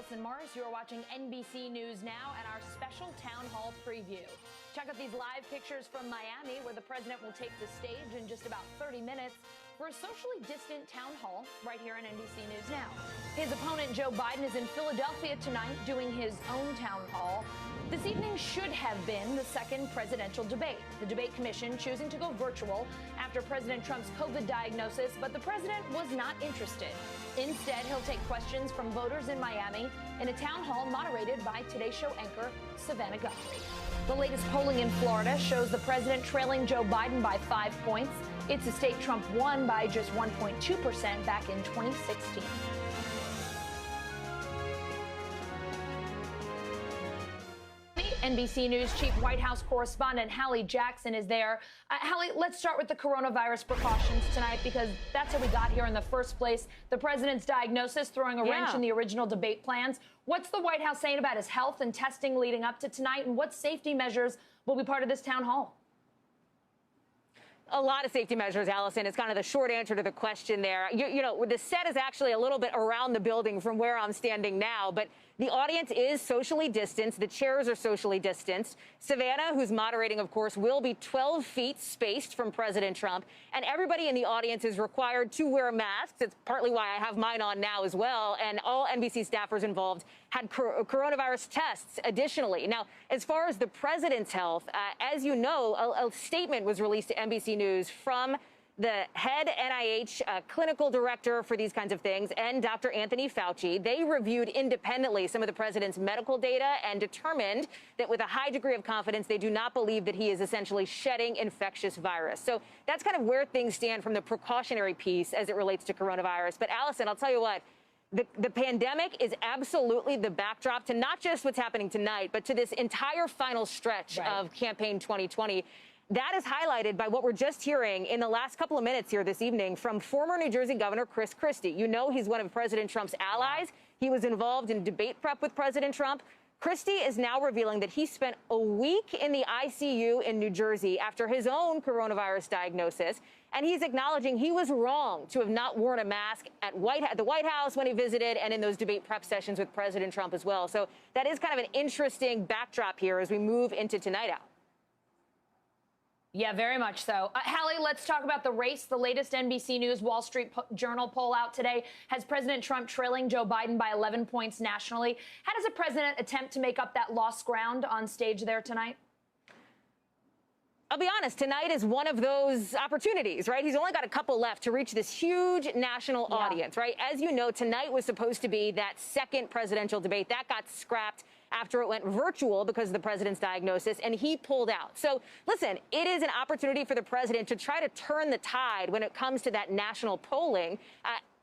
Allison Morris. You are watching NBC News Now and our special town hall preview. Check out these live pictures from Miami, where the president will take the stage in just about 30 minutes for a socially distant town hall right here on NBC News Now. His opponent, Joe Biden, is in Philadelphia tonight doing his own town hall. This evening should have been the second presidential debate. The debate commission choosing to go virtual after President Trump's COVID diagnosis, but the president was not interested. Instead, he'll take questions from voters in Miami in a town hall moderated by Today Show anchor Savannah Guthrie. The latest polling in Florida shows the president trailing Joe Biden by 5 points. It's a state Trump won by just 1.2% back in 2016. NBC News Chief White House correspondent Hallie Jackson is there. Hallie, let's start with the coronavirus precautions tonight, because that's how we got here in the first place. The president's diagnosis throwing a wrench in the original debate plans. What's the White House saying about his health and testing leading up to tonight, and what safety measures will be part of this town hall? A lot of safety measures, Allison. It's kind of the short answer to the question there. You know, the set is actually a little bit around the building from where I'm standing now, but the audience is socially distanced. The chairs are socially distanced. Savannah, who's moderating, of course, will be 12 feet spaced from President Trump, and everybody in the audience is required to wear masks. It's partly why I have mine on now as well, and all NBC staffers involved had coronavirus tests additionally. Now, as far as the president's health, as you know, a statement was released to NBC News from the head NIH clinical director for these kinds of things and Dr. Anthony Fauci. They reviewed independently some of the president's medical data and determined that with a high degree of confidence, they do not believe that he is essentially shedding infectious virus. So that's kind of where things stand from the precautionary piece as it relates to coronavirus. But Allison, I'll tell you what, the pandemic is absolutely the backdrop to not just what's happening tonight, but to this entire final stretch of campaign 2020. That is highlighted by what we're just hearing in the last couple of minutes here this evening from former New Jersey Governor Chris Christie. You know, he's one of President Trump's allies. He was involved in debate prep with President Trump. Christie is now revealing that he spent a week in the ICU in New Jersey after his own coronavirus diagnosis. And he's acknowledging he was wrong to have not worn a mask at the White House when he visited and in those debate prep sessions with President Trump as well. So that is kind of an interesting backdrop here as we move into tonight out. Yeah, very much so. Hallie, let's talk about the race. The latest NBC News Wall Street Journal poll out today has President Trump trailing Joe Biden by 11 points nationally. How does the president attempt to make up that lost ground on stage there tonight? I'll be honest, tonight is one of those opportunities, right? He's only got a couple left to reach this huge national audience, right? As you know, tonight was supposed to be that second presidential debate. That got scrapped after it went virtual because of the president's diagnosis, and he pulled out. So, listen, it is an opportunity for the president to try to turn the tide when it comes to that national polling.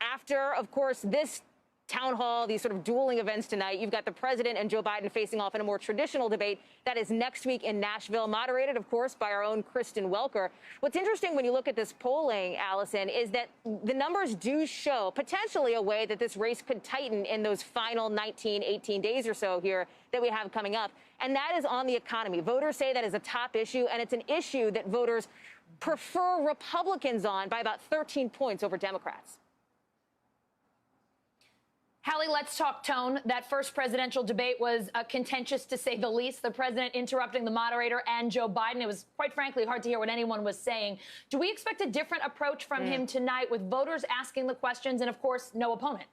After, of course, this town hall, these sort of dueling events tonight, you've got the president and Joe Biden facing off in a more traditional debate that is next week in Nashville, moderated, of course, by our own Kristen Welker. What's interesting when you look at this polling, Allison, is that the numbers do show potentially a way that this race could tighten in those final 19, 18 days or so here that we have coming up. And that is on the economy. Voters say that is a top issue, and it's an issue that voters prefer Republicans on by about 13 points over Democrats. Hallie, let's talk tone. That first presidential debate was contentious, to say the least. The president interrupting the moderator and Joe Biden. It was, quite frankly, hard to hear what anyone was saying. Do we expect a different approach from him tonight, with voters asking the questions and, of course, no opponent?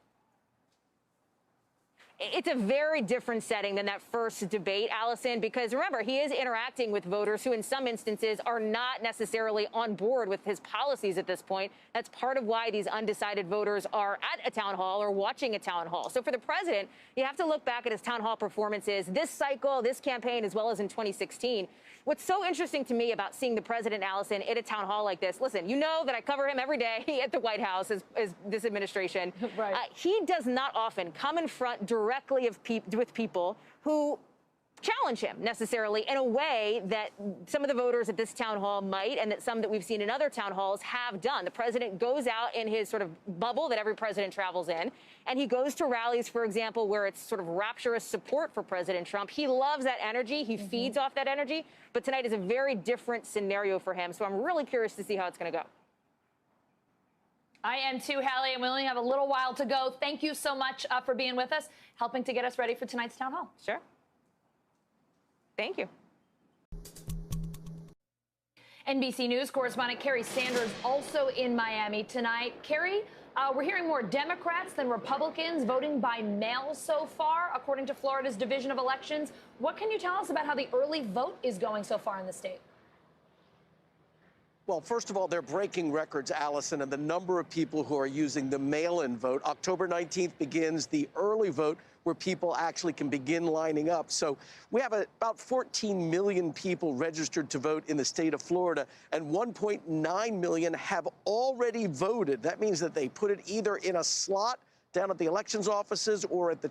It's a very different setting than that first debate, Allison, because remember, he is interacting with voters who in some instances are not necessarily on board with his policies at this point. That's part of why these undecided voters are at a town hall or watching a town hall. So for the president, you have to look back at his town hall performances this cycle, this campaign, as well as in 2016. What's so interesting to me about seeing the president, Allison, at a town hall like this, listen, you know that I cover him every day at the White House as this administration. He does not often come in front directly with people who challenge him necessarily in a way that some of the voters at this town hall might, and that some that we've seen in other town halls have done. The president goes out in his sort of bubble that every president travels in, and he goes to rallies, for example, where it's sort of rapturous support for President Trump. He loves that energy. He feeds off that energy. But tonight is a very different scenario for him. So I'm really curious to see how it's going to go. I am too, Hallie, and we only have a little while to go. Thank you so much for being with us, helping to get us ready for tonight's town hall. Sure. Thank you. NBC News correspondent Carrie Sanders also in Miami tonight. Carrie, we're hearing more Democrats than Republicans voting by mail so far, according to Florida's Division of Elections. What can you tell us about how the early vote is going so far in the state? Well, first of all, they're breaking records, Allison, and the number of people who are using the mail-in vote. October 19th begins the early vote where people actually can begin lining up. So we have about 14 million people registered to vote in the state of Florida, and 1.9 million have already voted. That means that they put it either in a slot down at the elections offices or at the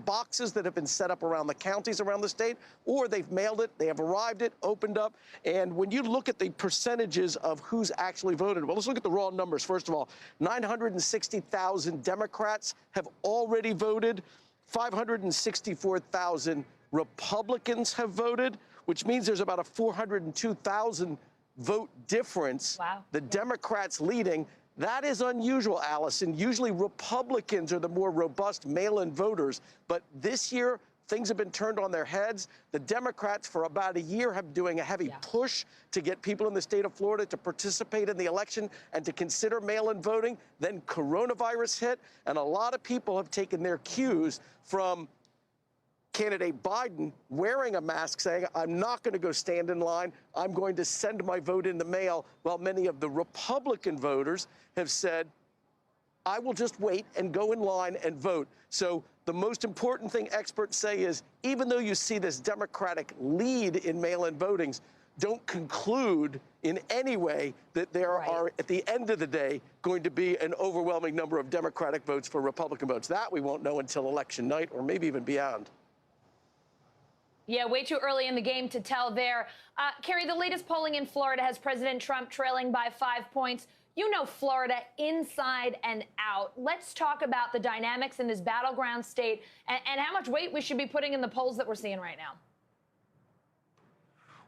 boxes that have been set up around the counties around the state, or they've mailed it, they have arrived it, opened up. And when you look at the percentages of who's actually voted, well, let's look at the raw numbers. First of all, 960,000 Democrats have already voted. 564,000 Republicans have voted, which means there's about a 402,000 vote difference. Wow. The Democrats leading. That is unusual, Allison. Usually Republicans are the more robust mail-in voters, but this year things have been turned on their heads. The Democrats for about a year have been doing a heavy push to get people in the state of Florida to participate in the election and to consider mail-in voting. Then coronavirus hit, and a lot of people have taken their cues from candidate Biden wearing a mask, saying, I'm not going to go stand in line. I'm going to send my vote in the mail, while many of the Republican voters have said, I will just wait and go in line and vote. So the most important thing experts say is, even though you see this Democratic lead in mail-in votings, don't conclude in any way that there are, at the end of the day, going to be an overwhelming number of Democratic votes for Republican votes. That we won't know until election night, or maybe even beyond. Yeah, way too early in the game to tell there. Carrie, the latest polling in Florida has President Trump trailing by 5 points. You know Florida inside and out. Let's talk about the dynamics in this battleground state and how much weight we should be putting in the polls that we're seeing right now.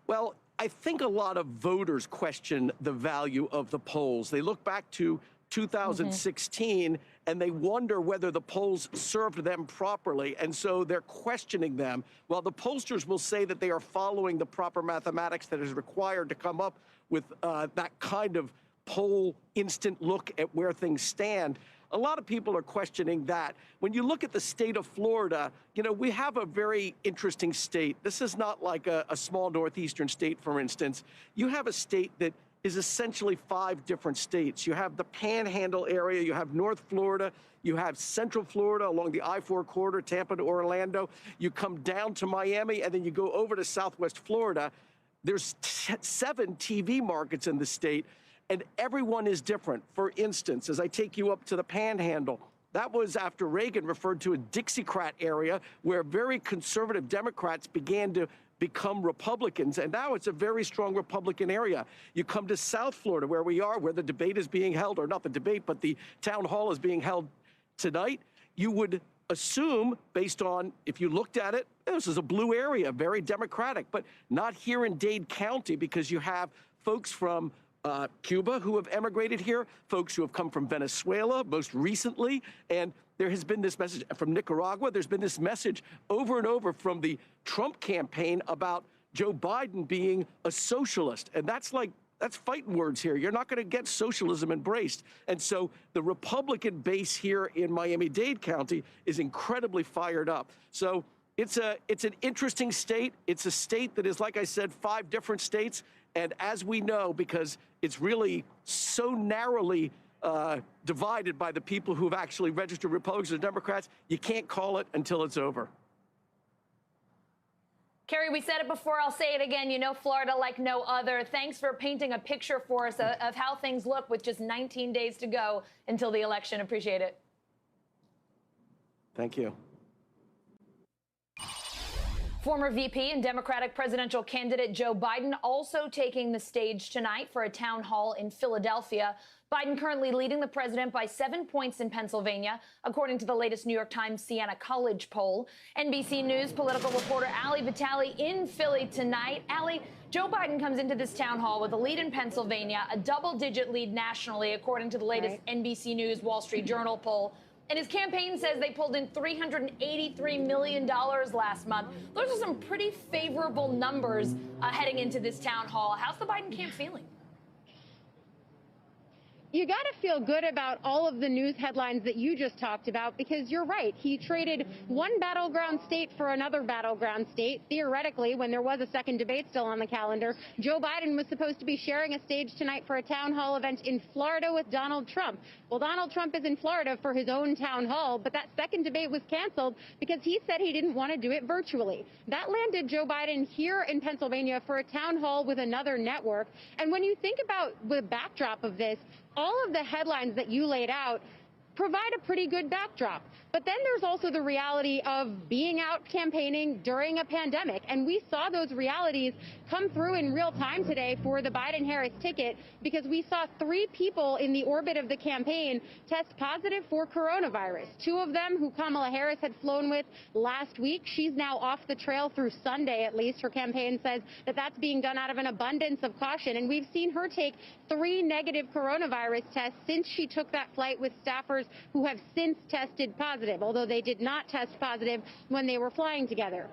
Well, I think a lot of voters question the value of the polls. They look back to 2016 and they wonder whether the polls served them properly, and so they're questioning them. While the pollsters will say that they are following the proper mathematics that is required to come up with that kind of poll instant look at where things stand, a lot of people are questioning that. When you look at the state of Florida, you know, we have a very interesting state. This is not like a small northeastern state, for instance. You have a state that is essentially 5 different states. You have the Panhandle area, you have North Florida, you have Central Florida along the I-4 corridor, Tampa to Orlando. You come down to Miami, and then you go over to Southwest Florida. There's 7 TV markets in the state, and everyone is different. For instance, as I take you up to the Panhandle, that was after Reagan referred to a Dixiecrat area where very conservative Democrats began to become Republicans, and now it's a very strong Republican area. You come to South Florida, where we are, where the debate is being held, or not the debate, but the town hall is being held tonight. You would assume, based on, if you looked at it, this is a blue area, very Democratic, but not here in Dade County, because you have folks from Cuba who have emigrated here, folks who have come from Venezuela most recently, and there has been this message from Nicaragua. There's been this message over and over from the Trump campaign about Joe Biden being a socialist. And that's fighting words here. You're not going to get socialism embraced. And so the Republican base here in Miami-Dade County is incredibly fired up. So it's an interesting state. It's a state that is, like I said, 5 different states. And as we know, because it's really so narrowly divided by the people who have actually registered Republicans and Democrats, you can't call it until it's over. Carrie, we said it before, I'll say it again. You know Florida like no other. Thanks for painting a picture for us of how things look with just 19 days to go until the election. Appreciate it. Thank you. Former VP and Democratic presidential candidate Joe Biden also taking the stage tonight for a town hall in Philadelphia. Biden currently leading the president by 7 points in Pennsylvania, according to the latest New York Times Siena College poll. NBC News political reporter Ali Vitale in Philly tonight. Ali, Joe Biden comes into this town hall with a lead in Pennsylvania, a double-digit lead nationally, according to the latest NBC News Wall Street Journal poll. And his campaign says they pulled in $383 million last month. Those are some pretty favorable numbers heading into this town hall. How's the Biden camp feeling? You got to feel good about all of the news headlines that you just talked about, because you're right. He traded one battleground state for another battleground state. Theoretically, when there was a second debate still on the calendar, Joe Biden was supposed to be sharing a stage tonight for a town hall event in Florida with Donald Trump. Well, Donald Trump is in Florida for his own town hall, but that second debate was canceled because he said he didn't want to do it virtually. That landed Joe Biden here in Pennsylvania for a town hall with another network. And when you think about the backdrop of this, all of the headlines that you laid out provide a pretty good backdrop. But then there's also the reality of being out campaigning during a pandemic. And we saw those realities come through in real time today for the Biden-Harris ticket, because we saw 3 people in the orbit of the campaign test positive for coronavirus. 2 of them who Kamala Harris had flown with last week. She's now off the trail through Sunday, at least. Her campaign says that that's being done out of an abundance of caution. And we've seen her take 3 negative coronavirus tests since she took that flight with staffers who have since tested positive, although they did not test positive when they were flying together.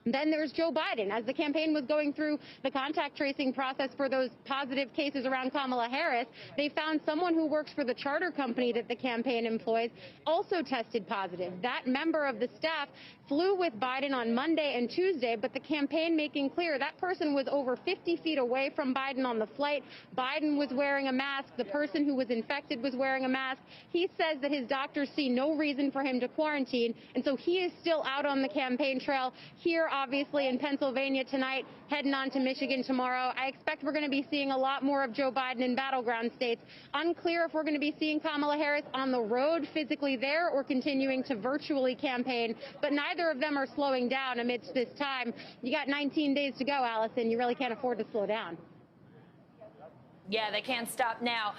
Then there's Joe Biden. As the campaign was going through the contact tracing process for those positive cases around Kamala Harris, they found someone who works for the charter company that the campaign employs also tested positive. That member of the staff flew with Biden on Monday and Tuesday, but the campaign making clear that person was over 50 feet away from Biden on the flight. Biden was wearing a mask. The person who was infected was wearing a mask. He says that his doctors see no reason for him to quarantine, and so he is still out on the campaign trail here, obviously, in Pennsylvania tonight, heading on to Michigan tomorrow. I expect we're going to be seeing a lot more of Joe Biden in battleground states. Unclear if we're going to be seeing Kamala Harris on the road physically there or continuing to virtually campaign, but neither of them are slowing down amidst this time. You got 19 days to go, Allison. You really can't afford to slow down. Yeah, they can't stop now.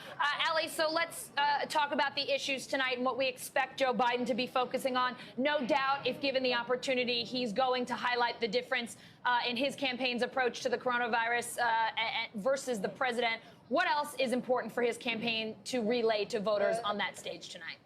Ali, so let's talk about the issues tonight and what we expect Joe Biden to be focusing on. No doubt, if given the opportunity, he's going to highlight the difference in his campaign's approach to the coronavirus versus the president. What else is important for his campaign to relay to voters on that stage tonight?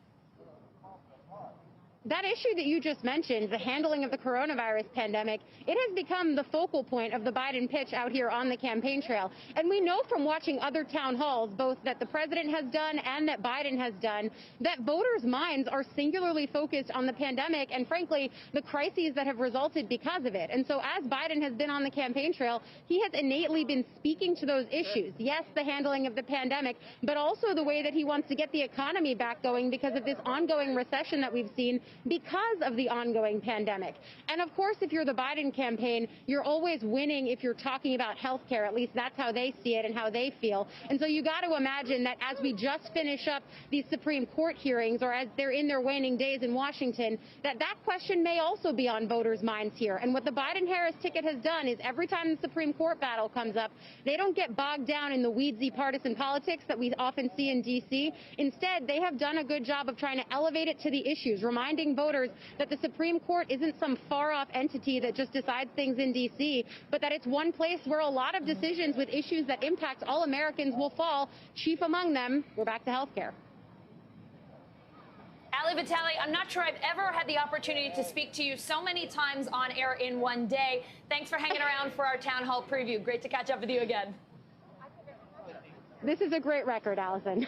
That issue that you just mentioned, the handling of the coronavirus pandemic, it has become the focal point of the Biden pitch out here on the campaign trail. And we know from watching other town halls, both that the president has done and that Biden has done, that voters' minds are singularly focused on the pandemic and, frankly, the crises that have resulted because of it. And so as Biden has been on the campaign trail, he has innately been speaking to those issues. Yes, the handling of the pandemic, but also the way that he wants to get the economy back going because of this ongoing recession that we've seen because of the ongoing pandemic. And of course, if you're the Biden campaign, you're always winning if you're talking about health care. At least that's how they see it and how they feel. And so you got to imagine that as we just finish up these Supreme Court hearings, or as they're in their waning days in Washington, that question may also be on voters' minds here. And what the Biden-Harris ticket has done is every time the Supreme Court battle comes up, they don't get bogged down in the weedsy partisan politics that we often see in D.C. Instead, they have done a good job of trying to elevate it to the issues, reminding voters that the Supreme Court isn't some far-off entity that just decides things in D.C., but that it's one place where a lot of decisions with issues that impact all Americans will fall. Chief among them, we're back to health care. Ali Vitale, I'm not sure I've ever had the opportunity to speak to you so many times on air in one day. Thanks for hanging around for our town hall preview. Great to catch up with you again. This is a great record, Allison.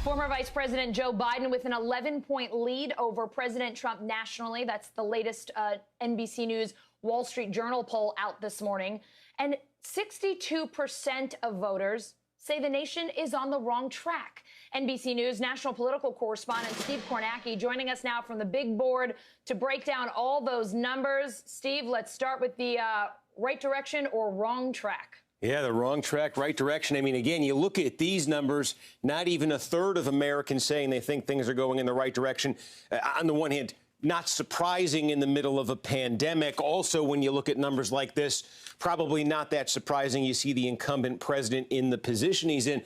Former Vice President Joe Biden with an 11-point lead over President Trump nationally. That's the latest NBC News Wall Street Journal poll out this morning. And 62% of voters say the nation is on the wrong track. NBC News national political correspondent Steve Kornacki joining us now from the big board to break down all those numbers. Steve, let's start with the right direction or wrong track. Yeah, the wrong track, right direction. I mean, again, you look at these numbers, not even a third of Americans saying they think things are going in the right direction. On the one hand, not surprising in the middle of a pandemic. Also, when you look at numbers like this, probably not that surprising. You see the incumbent president in the position he's in.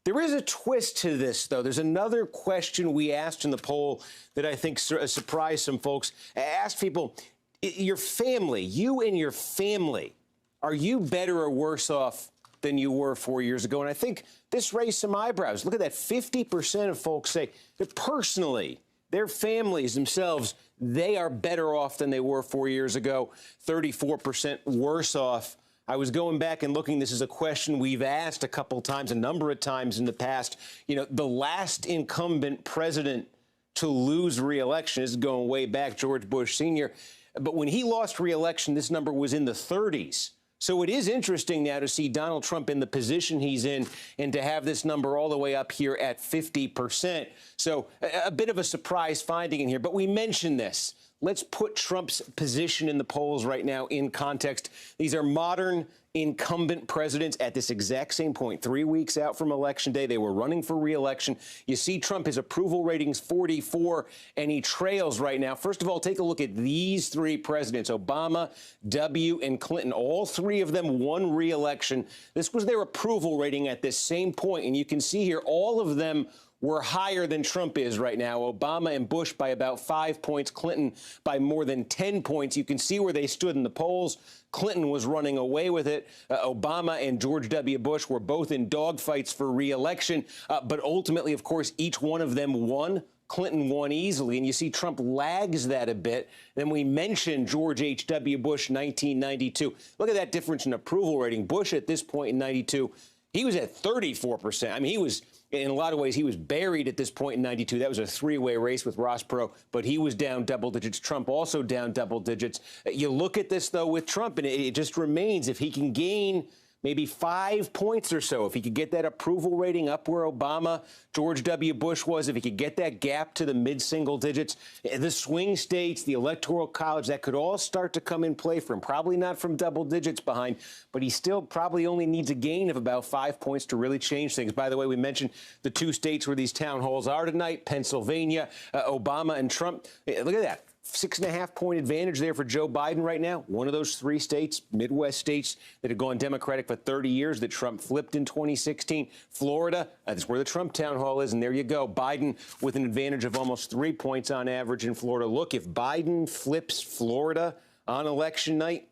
There is a twist to this, though. There's another question we asked in the poll that I think surprised some folks. I asked people, your family, you and your family, are you better or worse off than you were 4 years ago? And I think this raised some eyebrows. Look at that. 50% of folks say that personally, their families themselves, they are better off than they were 4 years ago. 34% worse off. I was going back and looking. This is a question we've asked a couple times, a number of times in the past. You know, the last incumbent president to lose re-election, this is going way back, George Bush Sr. But when he lost re-election, this number was in the 30s. So it is interesting now to see Donald Trump in the position he's in and to have this number all the way up here at 50%. So a bit of a surprise finding in here. But we mentioned this. Let's put Trump's position in the polls right now in context. These are modern incumbent presidents at this exact same point, 3 weeks out from Election Day. They were running for re-election. You see Trump, his approval rating's 44, and he trails right now. First of all, take a look at these three presidents, Obama, W, and Clinton. All three of them won re-election. This was their approval rating at this same point, and you can see here all of them were higher than Trump is right now. Obama and Bush by about 5 points, Clinton by more than 10 points. You can see where they stood in the polls. Clinton was running away with it. Obama and George W. Bush were both in dogfights for re-election. But ultimately, of course, each one of them won. Clinton won easily, and you see Trump lags that a bit. Then we mentioned George H.W. Bush, 1992. Look at that difference in approval rating. Bush at this point in 92, he was at 34%. I mean, he was, in a lot of ways, he was buried at this point in 92. That was a three-way race with Ross Perot, but he was down double digits. Trump also down double digits. You look at this, though, with Trump, and it just remains, if he can gain maybe 5 points or so, if he could get that approval rating up where Obama, George W. Bush was, if he could get that gap to the mid-single digits, the swing states, the Electoral College, that could all start to come in play for him. Probably not from double digits behind, but he still probably only needs a gain of about 5 points to really change things. By the way, we mentioned the two states where these town halls are tonight, Pennsylvania, Obama and Trump. Look at that. 6.5 point advantage there for Joe Biden right now. One of those three states, Midwest states that had gone Democratic for 30 years that Trump flipped in 2016. Florida, that's where the Trump town hall is. And there you go. Biden with an advantage of almost 3 points on average in Florida. Look, if Biden flips Florida on election night,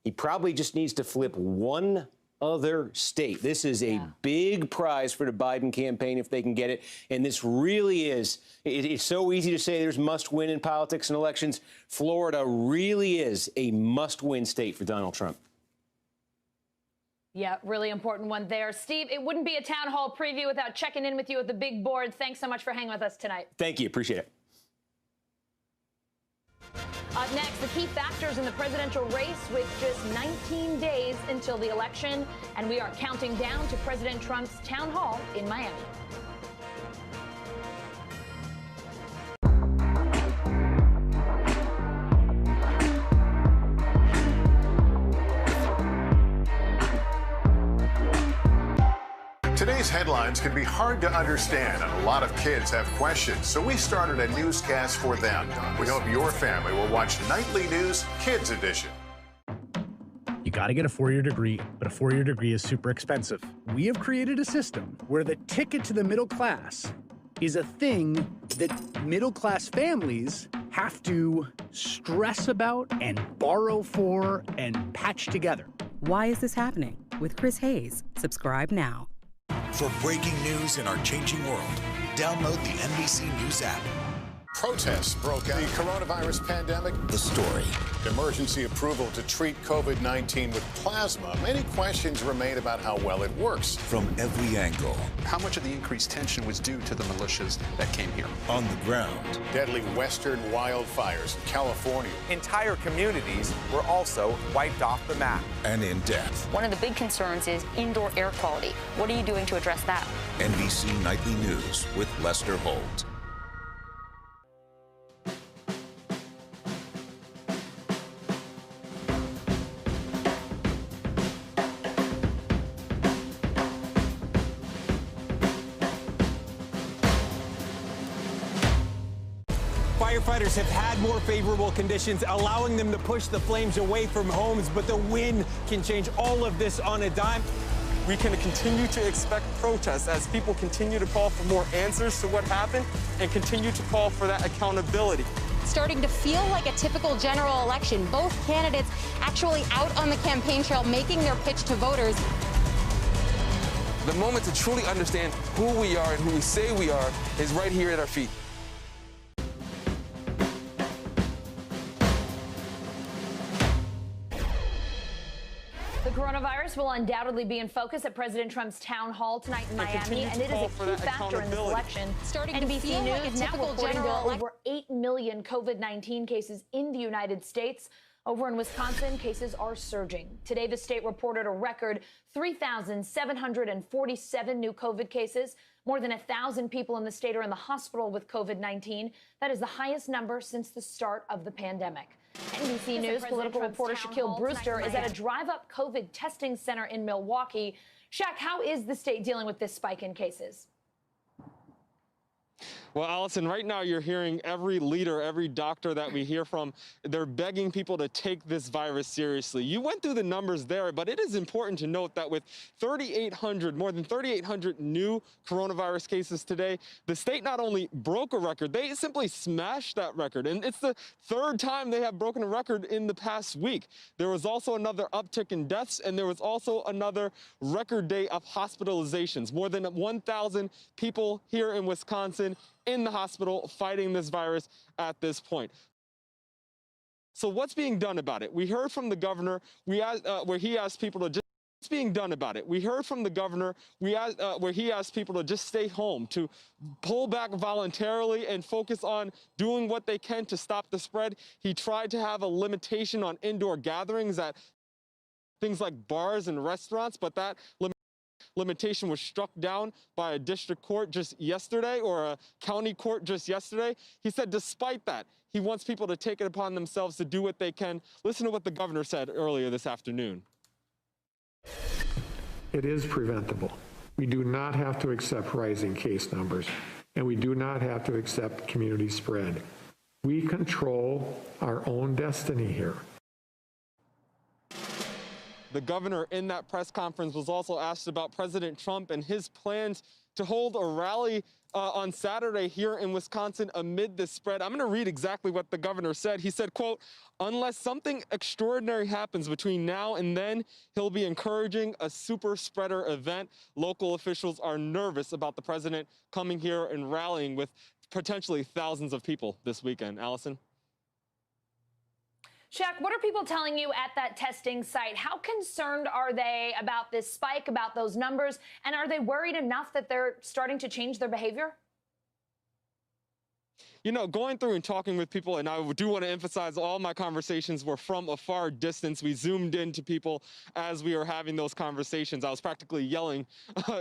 he probably just needs to flip one other state. This is a big prize for the Biden campaign if they can get it. And this really is, it's so easy to say there's must-win in politics and elections. Florida really is a must-win state for Donald Trump. Yeah, really important one there. Steve, it wouldn't be a town hall preview without checking in with you at the big board. Thanks so much for hanging with us tonight. Thank you. Appreciate it. Up next, the key factors in the presidential race with just 19 days until the election. And we are counting down to President Trump's town hall in Miami. Today's headlines can be hard to understand, and a lot of kids have questions, so we started a newscast for them. We hope your family will watch Nightly News Kids Edition. You got to get a four-year degree, but a four-year degree is super expensive. We have created a system where the ticket to the middle class is a thing that middle-class families have to stress about and borrow for and patch together. Why is this happening? With Chris Hayes. Subscribe now. For breaking news in our changing world, download the NBC News app. Protests broke out. The coronavirus pandemic. The story. Emergency approval to treat COVID-19 with plasma. Many questions remain about how well it works. From every angle. How much of the increased tension was due to the militias that came here? On the ground. Deadly western wildfires in California. Entire communities were also wiped off the map. And in depth. One of the big concerns is indoor air quality. What are you doing to address that? NBC Nightly News with Lester Holt. Firefighters have had more favorable conditions, allowing them to push the flames away from homes, but the wind can change all of this on a dime. We can continue to expect protests as people continue to call for more answers to what happened and continue to call for that accountability. Starting to feel like a typical general election. Both candidates actually out on the campaign trail making their pitch to voters. The moment to truly understand who we are and who we say we are is right here at our feet. The coronavirus will undoubtedly be in focus at President Trump's town hall tonight in Miami, and it is a key factor in this election. NBC News now reporting there are over 8 million COVID-19 cases in the United States. Over in Wisconsin, cases are surging. Today, the state reported a record 3,747 new COVID cases. More than 1,000 people in the state are in the hospital with COVID-19. That is the highest number since the start of the pandemic. NBC News political reporter Shaquille Brewster is at a drive-up COVID testing center in Milwaukee. Shaq, how is the state dealing with this spike in cases? Well, Allison, right now you're hearing every leader, every doctor that we hear from, they're begging people to take this virus seriously. You went through the numbers there, but it is important to note that with more than 3,800 new coronavirus cases today, the state not only broke a record, they simply smashed that record. And it's the third time they have broken a record in the past week. There was also another uptick in deaths, and there was also another record day of hospitalizations. More than 1,000 people here in Wisconsin in the hospital fighting this virus at this point. So what's being done about it? We heard from the governor where he asked people to just what's being done about it? We heard from the governor where he asked people to just stay home, to pull back voluntarily and focus on doing what they can to stop the spread. He tried to have a limitation on indoor gatherings at things like bars and restaurants, but that limitation was struck down by a district court just yesterday, or a county court just yesterday. He said despite that, he wants people to take it upon themselves to do what they can. Listen to what the governor said earlier this afternoon. It is preventable. We do not have to accept rising case numbers, and we do not have to accept community spread. We control our own destiny here. The governor in that press conference was also asked about President Trump and his plans to hold a rally on Saturday here in Wisconsin amid this spread. I'm going to read exactly what the governor said. He said, quote, "Unless something extraordinary happens between now and then, he'll be encouraging a super spreader event. Local officials are nervous about the president coming here and rallying with potentially thousands of people this weekend." Allison? Shaq, what are people telling you at that testing site? How concerned are they about this spike, about those numbers? And are they worried enough that they're starting to change their behavior? You know, going through and talking with people, and I do want to emphasize all my conversations were from a far distance. We zoomed into people as we were having those conversations. I was practically yelling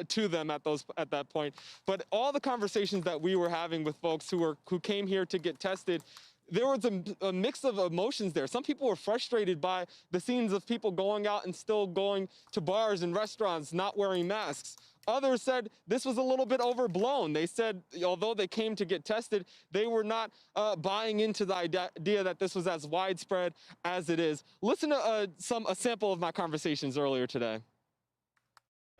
to them at that point. But all the conversations that we were having with folks who came here to get tested, there was a mix of emotions there. Some people were frustrated by the scenes of people going out and still going to bars and restaurants, not wearing masks. Others said this was a little bit overblown. They said, although they came to get tested, they were not buying into the idea that this was as widespread as it is. Listen to a sample of my conversations earlier today.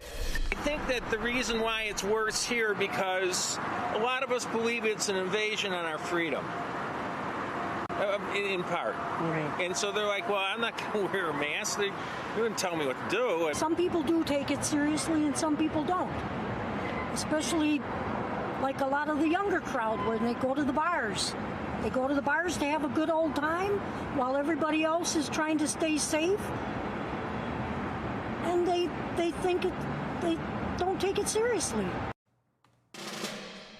I think that the reason why it's worse here because a lot of us believe it's an invasion on our freedom. In part. Right. And so they're like, well, I'm not going to wear a mask. They didn't tell me what to do. Some people do take it seriously and some people don't. Especially like a lot of the younger crowd when they go to the bars. They go to the bars to have a good old time while everybody else is trying to stay safe. And they don't take it seriously.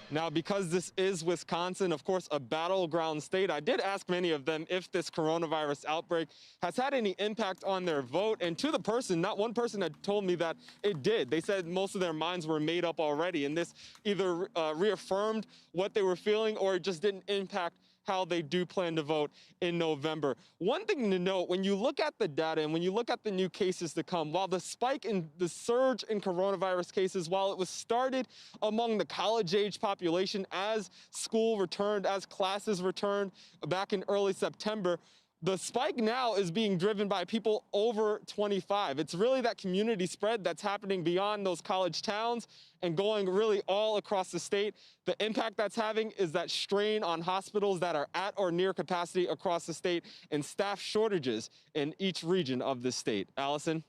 Now, because this is Wisconsin, of course, a battleground state, I did ask many of them if this coronavirus outbreak has had any impact on their vote. And to the person, not one person had told me that it did. They said most of their minds were made up already. And this either reaffirmed what they were feeling or it just didn't impact how they do plan to vote in November. One thing to note, when you look at the data and when you look at the new cases to come, while the spike in the surge in coronavirus cases, while it was started among the college-age population as school returned, as classes returned back in early September, the spike now is being driven by people over 25. It's really that community spread that's happening beyond those college towns and going really all across the state. The impact that's having is that strain on hospitals that are at or near capacity across the state and staff shortages in each region of the state. Allison?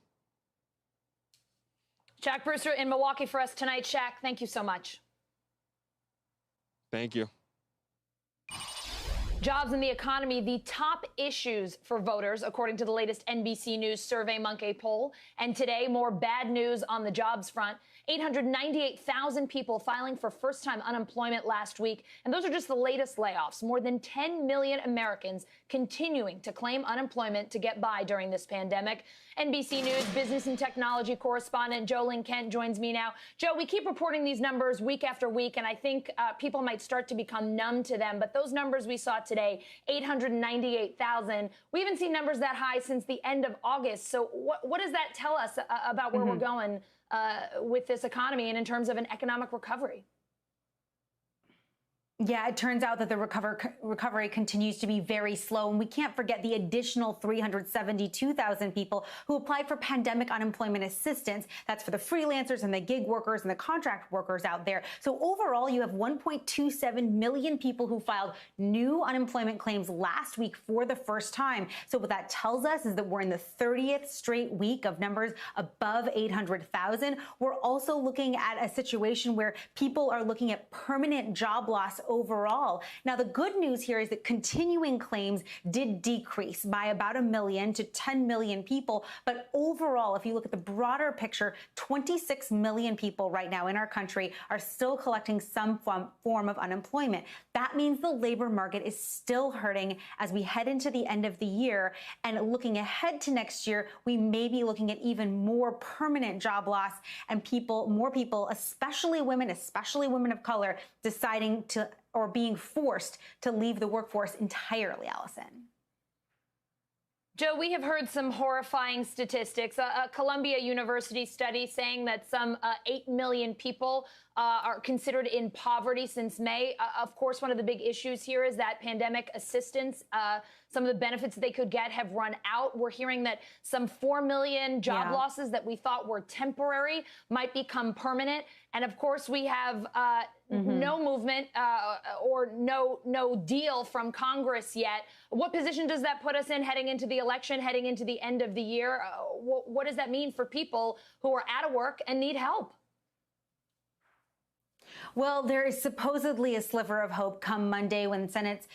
Shaq Brewster in Milwaukee for us tonight. Shaq, thank you so much. Thank you. Jobs and the economy, the top issues for voters, according to the latest NBC News SurveyMonkey poll. And today, more bad news on the jobs front. 898,000 people filing for first-time unemployment last week. And those are just the latest layoffs. More than 10 million Americans continuing to claim unemployment to get by during this pandemic. NBC News business and technology correspondent Joe Lynn Kent joins me now. Joe, we keep reporting these numbers week after week, and I think people might start to become numb to them. But those numbers we saw today, 898,000, we haven't seen numbers that high since the end of August. So what does that tell us about where we're going with this economy and in terms of an economic recovery? Yeah, it turns out that the recovery continues to be very slow. And we can't forget the additional 372,000 people who applied for pandemic unemployment assistance. That's for the freelancers and the gig workers and the contract workers out there. So overall, you have 1.27 million people who filed new unemployment claims last week for the first time. So what that tells us is that we're in the 30th straight week of numbers above 800,000. We're also looking at a situation where people are looking at permanent job loss overall. Now, the good news here is that continuing claims did decrease by about 1 million to 10 million people. But overall, if you look at the broader picture, 26 million people right now in our country are still collecting some form of unemployment. That means the labor market is still hurting as we head into the end of the year. And looking ahead to next year, we may be looking at even more permanent job loss and more people, especially women of color, deciding to or being forced to leave the workforce entirely, Allison. Joe, we have heard some horrifying statistics. A Columbia University study saying that some 8 million people are considered in poverty since May. Of course, one of the big issues here is that pandemic assistance, some of the benefits that they could get have run out. We're hearing that some 4 million job losses that we thought were temporary might become permanent. And of course, we have no movement or no deal from Congress yet. What position does that put us in heading into the election, heading into the end of the year? What does that mean for people who are out of work and need help? Well, there is supposedly a sliver of hope come Monday when the Senate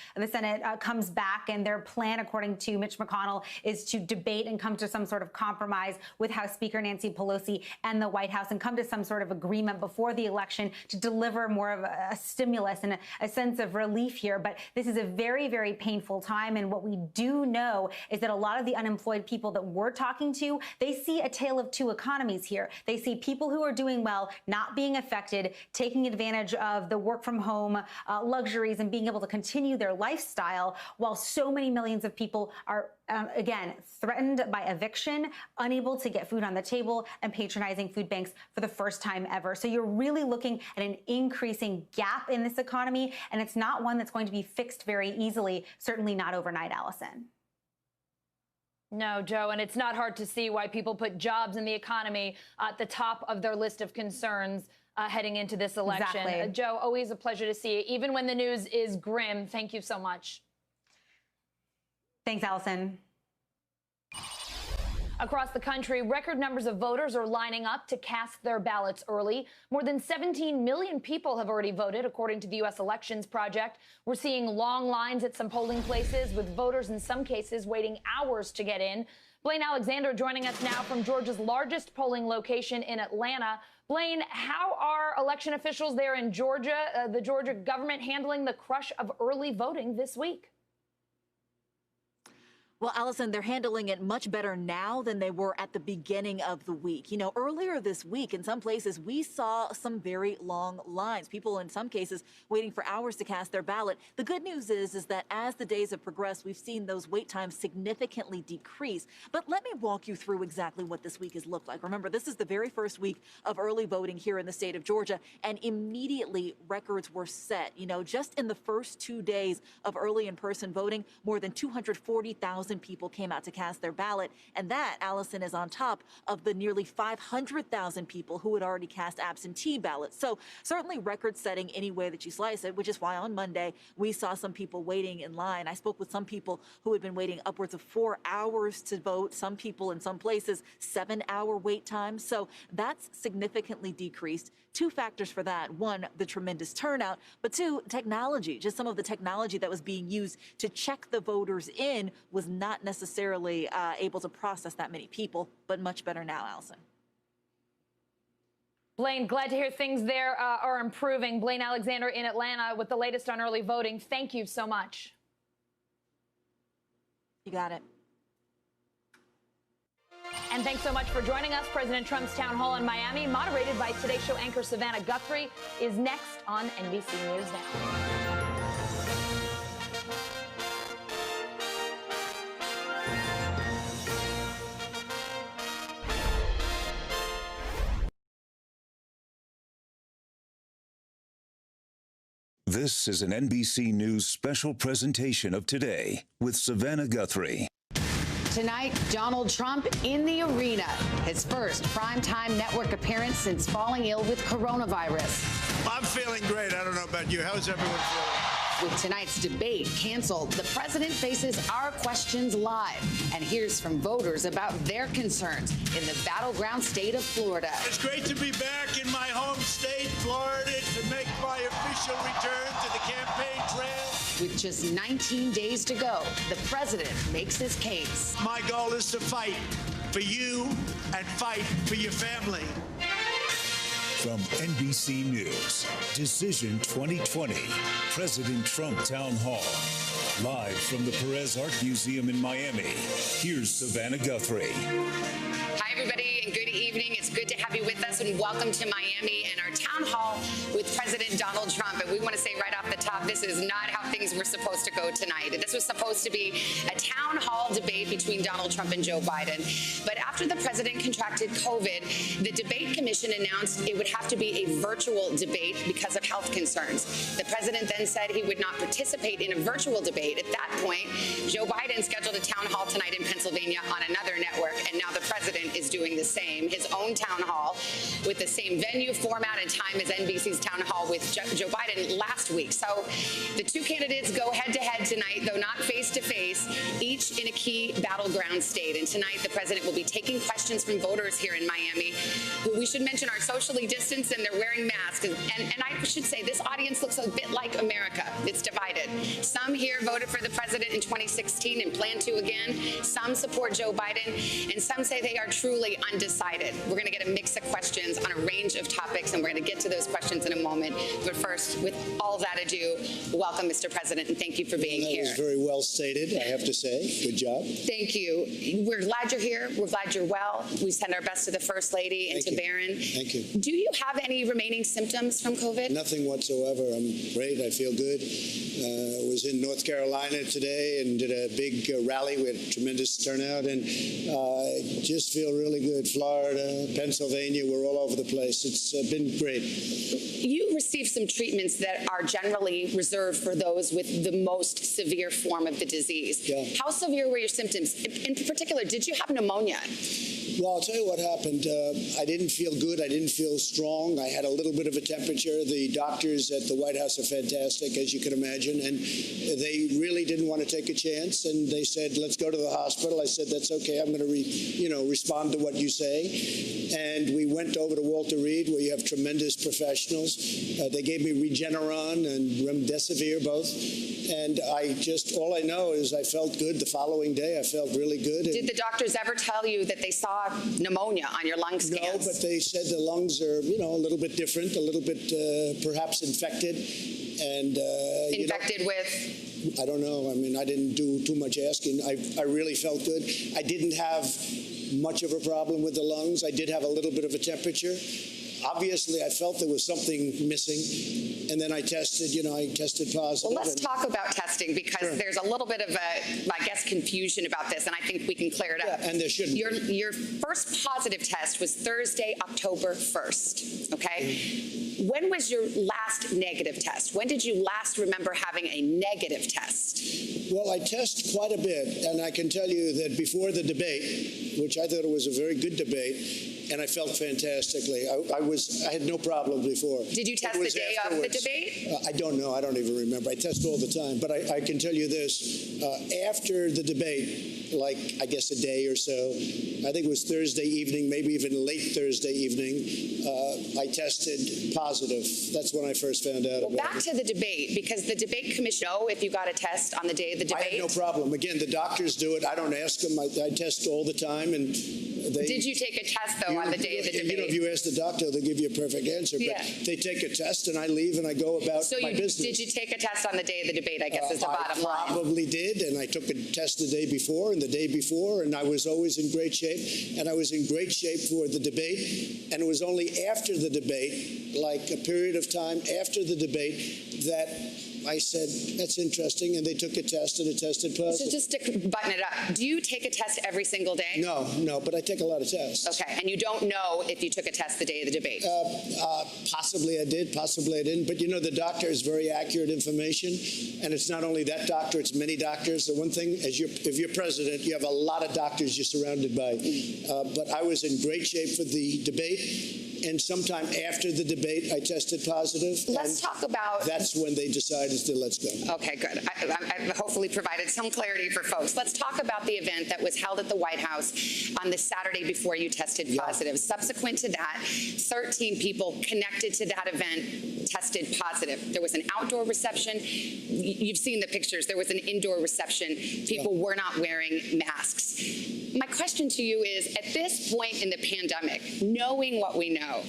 comes back, and their plan, according to Mitch McConnell, is to debate and come to some sort of compromise with House Speaker Nancy Pelosi and the White House and come to some sort of agreement before the election to deliver more of a stimulus and a sense of relief here. But this is a very, very painful time. And what we do know is that a lot of the unemployed people that we're talking to, they see a tale of two economies here. They see people who are doing well, not being affected, taking advantage of the work from home luxuries and being able to continue their lifestyle, while so many millions of people are, again, threatened by eviction, unable to get food on the table, and patronizing food banks for the first time ever. So you're really looking at an increasing gap in this economy, and it's not one that's going to be fixed very easily, certainly not overnight, Allison. No, Joe, and it's not hard to see why people put jobs and the economy at the top of their list of concerns heading into this election. Exactly. Joe, always a pleasure to see you, even when the news is grim. Thank you so much. Thanks, Allison. Across the country, record numbers of voters are lining up to cast their ballots early. More than 17 million people have already voted, according to the U.S. Elections Project. We're seeing long lines at some polling places, with voters in some cases waiting hours to get in. Blaine Alexander joining us now from Georgia's largest polling location in Atlanta. Blaine, how are election officials there in Georgia, the Georgia government, handling the crush of early voting this week? Well, Allison, they're handling it much better now than they were at the beginning of the week. You know, earlier this week, in some places, we saw some very long lines. People, in some cases, waiting for hours to cast their ballot. The good news is that as the days have progressed, we've seen those wait times significantly decrease. But let me walk you through exactly what this week has looked like. Remember, this is the very first week of early voting here in the state of Georgia, and immediately records were set. You know, just in the first 2 days of early in-person voting, more than 240,000 people came out to cast their ballot. And that, Allison, is on top of the nearly 500,000 people who had already cast absentee ballots. So certainly record setting any way that you slice it, which is why on Monday we saw some people waiting in line. I spoke with some people who had been waiting upwards of 4 hours to vote. Some people in some places 7-hour wait times. So that's significantly decreased. Two factors for that. One, the tremendous turnout, but two, technology. Just some of the technology that was being used to check the voters in was not necessarily able to process that many people, but much better now, Allison. Blaine, glad to hear things there are improving. Blaine Alexander in Atlanta with the latest on early voting. Thank you so much. You got it. And thanks so much for joining us. President Trump's town hall in Miami, moderated by Today Show anchor Savannah Guthrie, is next on NBC News Now. This is an NBC News special presentation of Today with Savannah Guthrie. Tonight, Donald Trump in the arena. His first primetime network appearance since falling ill with coronavirus. I'm feeling great. I don't know about you. How's everyone feeling? With tonight's debate canceled, the president faces our questions live and hears from voters about their concerns in the battleground state of Florida. It's great to be back in my home state, Florida, to make my official return to the campaign trail. With just 19 days to go, the president makes his case. My goal is to fight for you and fight for your family. From NBC News, Decision 2020, President Trump Town Hall. Live from the Perez Art Museum in Miami, here's Savannah Guthrie. Hi, everybody, and good evening. It's good to have you with us, and welcome to Miami and our town hall with President Donald Trump. And we want to say right off the top, this is not how things were supposed to go tonight. This was supposed to be a town hall debate between Donald Trump and Joe Biden. But after the president contracted COVID, the debate commission announced it would have to be a virtual debate because of health concerns. The president then said he would not participate in a virtual debate. At that point, Joe Biden scheduled a town hall tonight in Pennsylvania on another network, and now the president is doing the same, his own town hall with the same venue, format, and time as NBC's town hall with Joe Biden last week. So the two candidates go head-to-head tonight, though not face-to-face, each in a key battleground state. And tonight, the president will be taking questions from voters here in Miami, who we should mention are socially distanced and they're wearing masks. And I should say, this audience looks a bit like America. It's divided. Some here voted for the president in 2016 and plan to again. Some support Joe Biden, and some say they are truly undecided. We're going to get a mix of questions on a range of topics, and we're going to get to those questions in a moment. But first, with all that ado, welcome, Mr. President, and thank you for being here. That was very well stated, I have to say. Good job. Thank you. We're glad you're here. We're glad you're well. We send our best to the First Lady and to Barron. Thank you. Do you have any remaining symptoms from COVID? Nothing whatsoever. I'm great. I feel good. I was in North Carolina today and did a big rally. We had tremendous turnout, and just feel really good. Florida, Pennsylvania, we're all over the place. It's been great. You received some treatments that are generally reserved for those with the most severe form of the disease. Yeah. How severe were your symptoms? In particular, did you have pneumonia? Well, I'll tell you what happened. I didn't feel good. I didn't feel strong. I had a little bit of a temperature. The doctors at the White House are fantastic, as you can imagine, and they really didn't want to take a chance. And they said, "Let's go to the hospital." I said, "That's okay. I'm going to, respond to what you say." And we went over to Walter Reed, where you have tremendous professionals. They gave me Regeneron and Remdesivir, both. And all I know is I felt good the following day. I felt really good. Did the doctors ever tell you that they saw saw pneumonia on your lung scans. No, but they said the lungs are, a little bit different, a little bit perhaps infected. And infected with? I don't know. I mean, I didn't do too much asking. I really felt good. I didn't have much of a problem with the lungs. I did have a little bit of a temperature. Obviously, I felt there was something missing, and then I tested positive. Well, let's talk about testing, because there's a little bit of confusion about this, and I think we can clear it up. Yeah, and there shouldn't be. Your first positive test was Thursday, October 1st, okay? When was your last negative test? When did you last remember having a negative test? Well, I test quite a bit, and I can tell you that before the debate, which I thought it was a very good debate, and I felt fantastically. I had no problem before. Did you test the day of the debate? I don't know. I don't even remember. I test all the time. But I can tell you this. After the debate, like I guess a day or so, I think it was Thursday evening, maybe even late Thursday evening, I tested positive. That's when I first found out about it. Back to the debate, because the debate commission know if you got a test on the day of the debate? I had no problem. Again, the doctors do it. I don't ask them. I test all the time. And did you take a test, though, on the day of the debate? If you ask the doctor, they'll give you a perfect answer. Yeah. But they take a test, and I leave, and I go about my business. Did you take a test on the day of the debate, I guess, is the bottom line? I probably did, and I took a test the day before and the day before, and I was always in great shape. And I was in great shape for the debate. And it was only after the debate, like a period of time after the debate, that I said, that's interesting, and they took a test, and it tested positive. So just to button it up, do you take a test every single day? No, but I take a lot of tests. Okay, and you don't know if you took a test the day of the debate? Possibly I did, possibly I didn't. But, the doctor is very accurate information, and it's not only that doctor, it's many doctors. The one thing, if you're president, you have a lot of doctors you're surrounded by. But I was in great shape for the debate. And sometime after the debate, I tested positive. Let's talk about... That's when they decided to let's go. Okay, good. I hopefully provided some clarity for folks. Let's talk about the event that was held at the White House on the Saturday before you tested positive. Subsequent to that, 13 people connected to that event tested positive. There was an outdoor reception. You've seen the pictures. There was an indoor reception. People were not wearing masks. My question to you is, at this point in the pandemic, knowing what we know,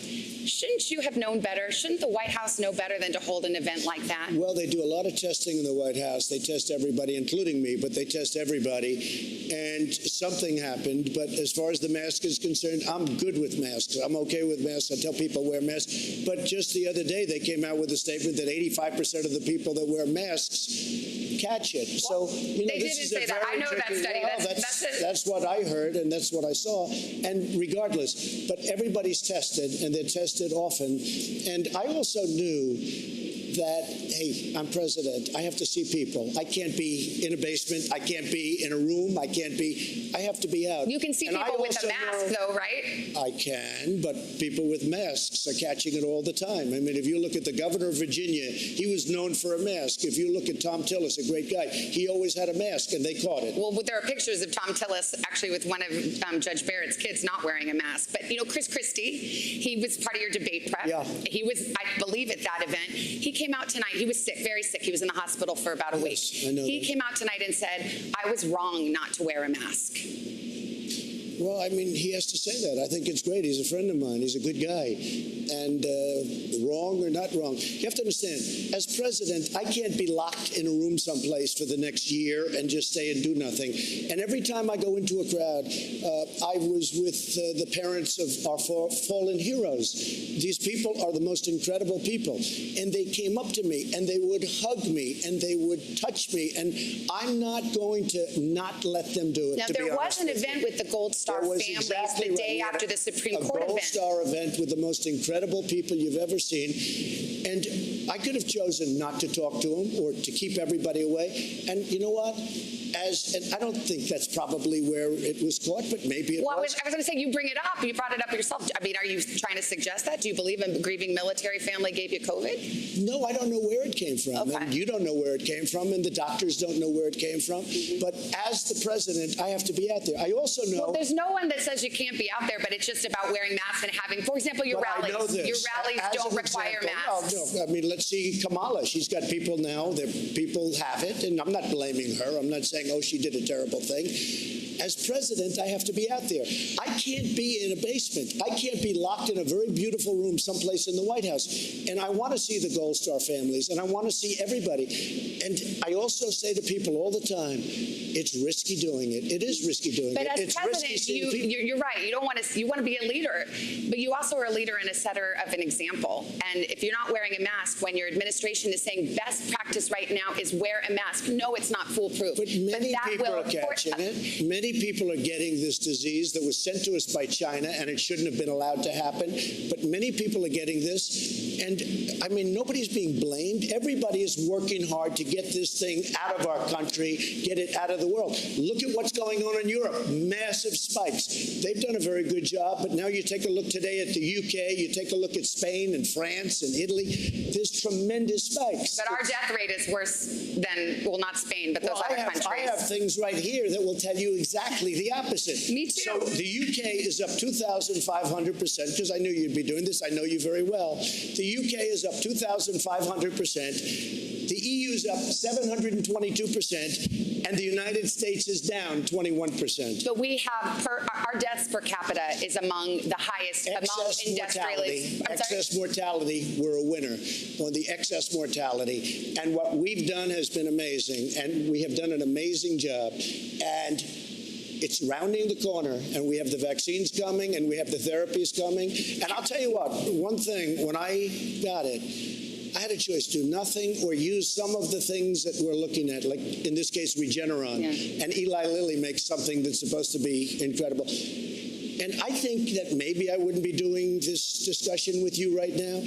shouldn't you have known better? Shouldn't the White House know better than to hold an event like that? Well, they do a lot of testing in the White House. They test everybody, including me, but they test everybody. And something happened. But as far as the mask is concerned, I'm good with masks. I'm okay with masks. I tell people wear masks. But just the other day, they came out with a statement that 85% of the people that wear masks catch it. Well, so, they didn't say that. I know that study. That's what I heard, and that's what I saw. And regardless, but everybody's tested, and they're tested often. And I also knew that, hey, I'm president. I have to see people. I can't be in a basement. I can't be in a room. I have to be out. You can see people with a mask, though, right? I can, but people with masks are catching it all the time. I mean, if you look at the governor of Virginia, he was known for a mask. If you look at Tom Tillis, a great guy, he always had a mask, and they caught it. Well, there are pictures of Tom Tillis, actually, with one of Judge Barrett's kids not wearing a mask. But, Chris Christie, he was part of your debate prep. Yeah. He was, I believe, at that event. He came out tonight. He was sick, very sick. He was in the hospital for about a week. I know he came out tonight and said, I was wrong not to wear a mask. Well, I mean, he has to say that. I think it's great. He's a friend of mine. He's a good guy. And wrong or not wrong, you have to understand, as president, I can't be locked in a room someplace for the next year and just stay and do nothing. And every time I go into a crowd, I was with the parents of our fallen heroes. These people are the most incredible people. And they came up to me, and they would hug me, and they would touch me. And I'm not going to not let them do it. Now, there was an event with the Gold Star families the day after the Supreme Court event. A Gold Star event with the most incredible people you've ever seen. And I could have chosen not to talk to them or to keep everybody away. And you know what? And I don't think that's probably where it was caught, but maybe it was. I was going to say, you bring it up. You brought it up yourself. I mean, are you trying to suggest that? Do you believe a grieving military family gave you COVID? No, I don't know where it came from. Okay. And you don't know where it came from, and the doctors don't know where it came from. But as the president, I have to be out there. I also know... Well, there's no one that says you can't be out there, but it's just about wearing masks and having, for example, your rallies. Your rallies don't require masks. Oh, no. I mean, let's see Kamala. She's got people now. People have it, and I'm not blaming her. I'm not saying, oh, she did a terrible thing. As president, I have to be out there. I can't be in a basement. I can't be locked in a very beautiful room someplace in the White House. And I want to see the Gold Star families, and I want to see everybody. And I also say to people all the time, it's risky doing it. It is risky doing but it. But as it's president, you're right. You want to be a leader, but you also are a leader and a setter of an example. And if you're not wearing a mask when your administration is saying best practice right now is wear a mask, no, it's not foolproof. But many people are catching it. Many people are getting this disease that was sent to us by China, and it shouldn't have been allowed to happen. But many people are getting this. And, I mean, nobody's being blamed. Everybody is working hard to get this thing out of our country, get it out of the world. Look at what's going on in Europe. Massive spikes. They've done a very good job, but now you take a look today at the UK, you take a look at Spain and France and Italy. There's tremendous spikes. But our death rate is worse than, well, not Spain, but those other countries. I have things right here that will tell you exactly the opposite. Me too. So the UK is up 2,500%, because I knew you'd be doing this. I know you very well. The UK is up 2,500%. The EU is up 722%, and the United States is down 21%. But we have, our deaths per capita is among the highest among industrialists. Excess mortality, we're a winner on the excess mortality. And what we've done has been amazing, and we have done an amazing job. And it's rounding the corner, and we have the vaccines coming, and we have the therapies coming. And I'll tell you what, one thing, when I got it, I had a choice, do nothing or use some of the things that we're looking at, like in this case, Regeneron. Yeah. And Eli Lilly makes something that's supposed to be incredible. And I think that maybe I wouldn't be doing this discussion with you right now.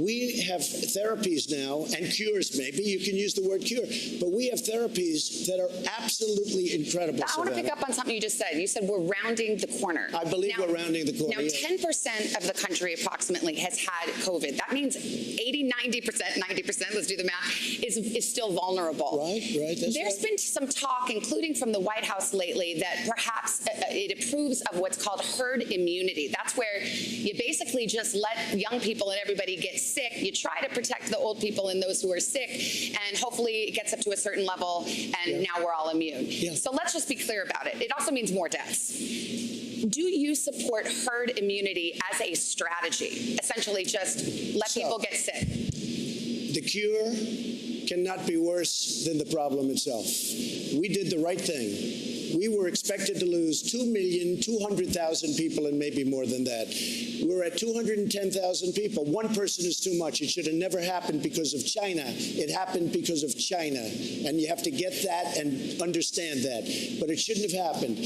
We have therapies now and cures. Maybe you can use the word cure, but we have therapies that are absolutely incredible. I want to pick up on something you just said. You said we're rounding the corner. I believe we're rounding the corner. Now, 10% of the country approximately has had COVID. That means 80, 90%, 90%, let's do the math, is still vulnerable. Right. There's been some talk, including from the White House lately, that perhaps it approves of what's called herd immunity. That's where you basically just let young people and everybody get sick. You try to protect the old people and those who are sick, and hopefully it gets up to a certain level, and now we're all immune. So let's just be clear about it. It also means more deaths. Do you support herd immunity as a strategy? Essentially just let people get sick. The cure cannot be worse than the problem itself. We did the right thing. We were expected to lose 2,200,000 people and maybe more than that. We're at 210,000 people. One person is too much. It should have never happened because of China. It happened because of China. And you have to get that and understand that. But it shouldn't have happened.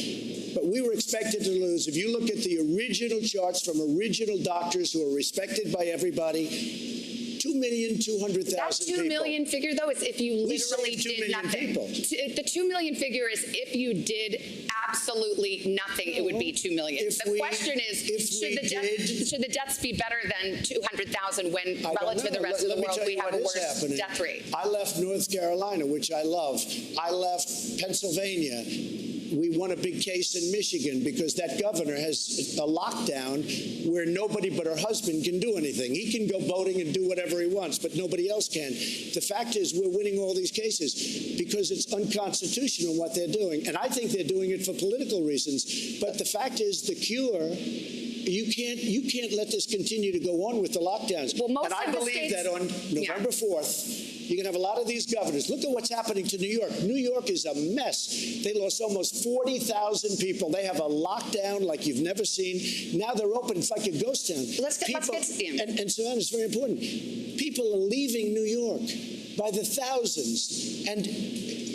But we were expected to lose. If you look at the original charts from original doctors who are respected by everybody, 2,200,000 That 2 million figure, though, is if you literally did nothing. The 2 million figure is if you did absolutely nothing, it would be 2 million. The question is, should the deaths be better than 200,000 when relative to the rest of the world we have a worse death rate? I left North Carolina, which I love. I left Pennsylvania. We won a big case in Michigan because that governor has a lockdown where nobody but her husband can do anything. He can go boating and do whatever he wants, but nobody else can. The fact is we're winning all these cases because it's unconstitutional what they're doing. And I think they're doing it for political reasons. But the fact is the cure, you can't let this continue to go on with the lockdowns. Well, most and I believe that on November 4th, you're going to have a lot of these governors. Look at what's happening to New York. New York is a mess. They lost almost 40,000 people. They have a lockdown like you've never seen. Now they're open. It's like a ghost town. Let's get to the end. And Savannah, it's very important. People are leaving New York by the thousands. And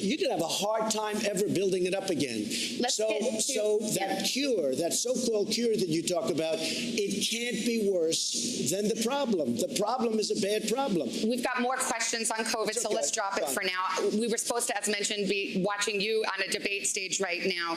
you're going to have a hard time ever building it up again. That cure, that so-called cure that you talk about, it can't be worse than the problem. The problem is a bad problem. We've got more questions on COVID, so let's drop it for now. We were supposed to, as mentioned, be watching you on a debate stage right now.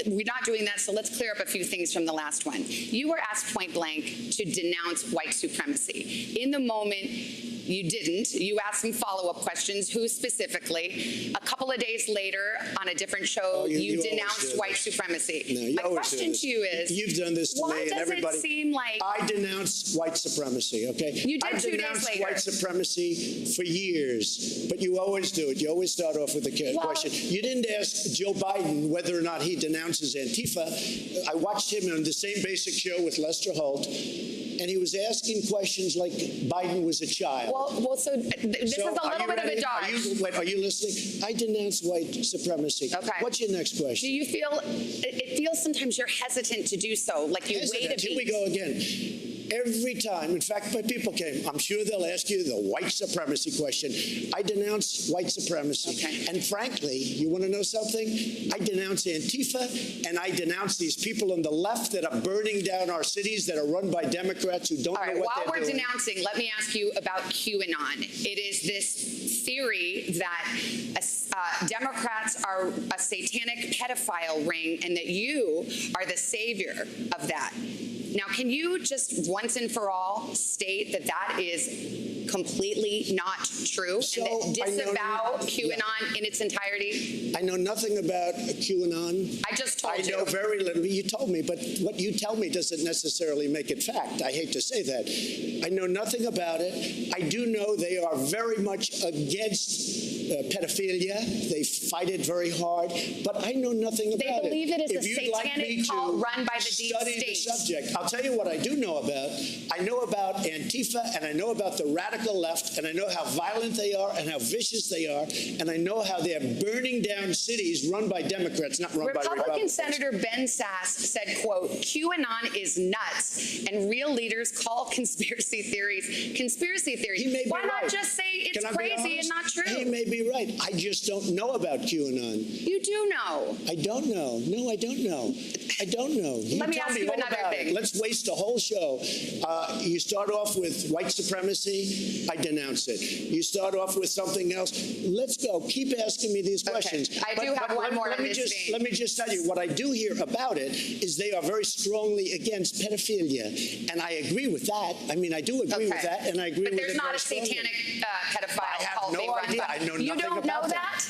We're not doing that, so let's clear up a few things from the last one. You were asked point blank to denounce white supremacy. In the moment, you didn't. You asked some follow-up questions. Who specifically? A couple of days later, on a different show, you denounced white supremacy. My question to you is, you've done this to me and everybody. Why does it seem like I denounced white supremacy? Okay, you did 2 days denounced later. White supremacy for years, but you always do it. You always start off with a question. You didn't ask Joe Biden whether or not he denounces Antifa. I watched him on the same basic show with Lester Holt, and he was asking questions like Biden was a child. So this is a little bit of a dodge. Are you listening? I denounce white supremacy. Okay. What's your next question? Do you feel, it feels sometimes you're hesitant to do so, like you wait a beat. Here we go again. Every time, in fact, my people came, I'm sure they'll ask you the white supremacy question. I denounce white supremacy. Okay. And frankly, you want to know something? I denounce Antifa, and I denounce these people on the left that are burning down our cities that are run by Democrats who don't know what they're doing. While we're denouncing, let me ask you about QAnon. It is this theory that Democrats are a satanic pedophile ring and that you are the savior of that. Now, can you just once and for all state that that is completely not true and that disavow QAnon in its entirety? I know nothing about QAnon. I just told you. I know very little. You told me, but what you tell me doesn't necessarily make it fact. I hate to say that. I know nothing about it. I do know they are very much against pedophilia. They fight it very hard, but I know nothing about it. They believe it is if a satanic cult run by the deep state. The subject. I'll tell you what I do know about. I know about Antifa, and I know about the radical left, and I know how violent they are and how vicious they are, and I know how they're burning down cities run by Democrats, not run by Republicans. Republican Senator Ben Sass said, quote, QAnon is nuts, and real leaders call conspiracy theories conspiracy theories. Why not just say it's crazy and not true? He may be right. I just don't know about QAnon. You do know. I don't know. No, I don't know. I don't know. Let me ask you another thing. Let's waste a whole show. You start off with white supremacy. I denounce it. You start off with something else. Let's go. Keep asking me these questions. I do have one more in this vein. Let me just tell you, what I do hear about it is they are very strongly against pedophilia. And I agree with that. I mean, I do agree with that, and I agree with it. But there's not a satanic pedophile cult being run by. I know nothing You don't know that?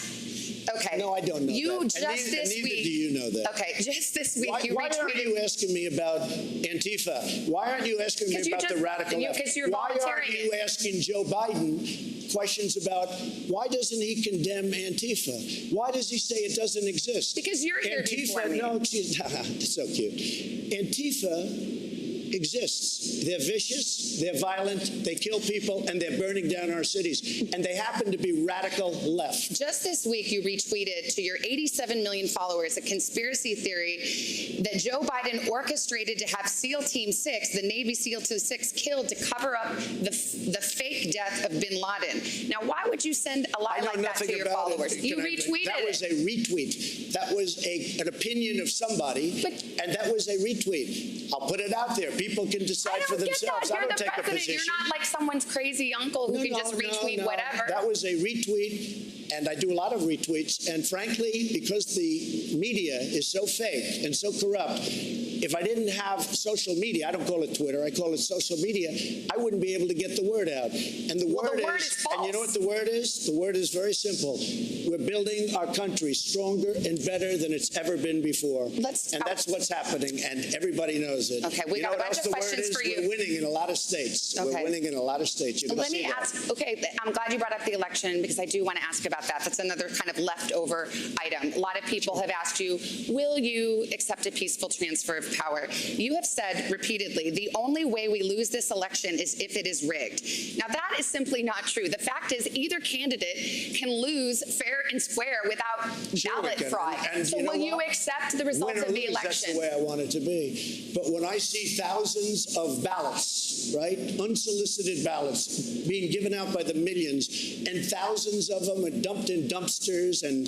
Okay. No, I don't know you that. Just this neither week. do you know that. Okay, just this week why, you why retweeted. Why aren't you asking me about Antifa? Why aren't you asking me about the radical left? Because you're why aren't you asking Joe Biden questions about why doesn't he condemn Antifa? Why does he say it doesn't exist? Because you're here before me. No, it's so cute. Antifa exists. They're vicious, they're violent, they kill people, and they're burning down our cities. And they happen to be radical left. Just this week, you retweeted to your 87 million followers a conspiracy theory that Joe Biden orchestrated to have SEAL Team 6, the Navy SEAL Team 6, killed to cover up the fake death of bin Laden. Now, why would you send a lie like that to your followers? You retweeted it. That was a retweet. That was an opinion of somebody, and that was a retweet. I'll put it out there. People can decide for themselves. You're I don't the take a president. position. You're not like someone's crazy uncle who can just retweet whatever. That was a retweet, and I do a lot of retweets. And frankly, because the media is so fake and so corrupt, if I didn't have social media, I don't call it Twitter, I call it social media, I wouldn't be able to get the word out. And the word is false. And you know what the word is? The word is very simple. We're building our country stronger and better than it's ever been before. And that's what's happening, and everybody knows it. Okay, we got a bunch of questions for you. We're winning in a lot of states. Okay. We're winning in a lot of states. Let me ask, okay, I'm glad you brought up the election because I do want to ask about that. That's another kind of leftover item. A lot of people have asked you, will you accept a peaceful transfer of power? You have said repeatedly, the only way we lose this election is if it is rigged. Now, that is simply not true. The fact is either candidate can lose fair and square without ballot fraud. So will you accept the results of the election? That's the way I want it to be. But when I see thousands of ballots, right, unsolicited ballots being given out by the millions, and thousands of them are dumped in dumpsters, and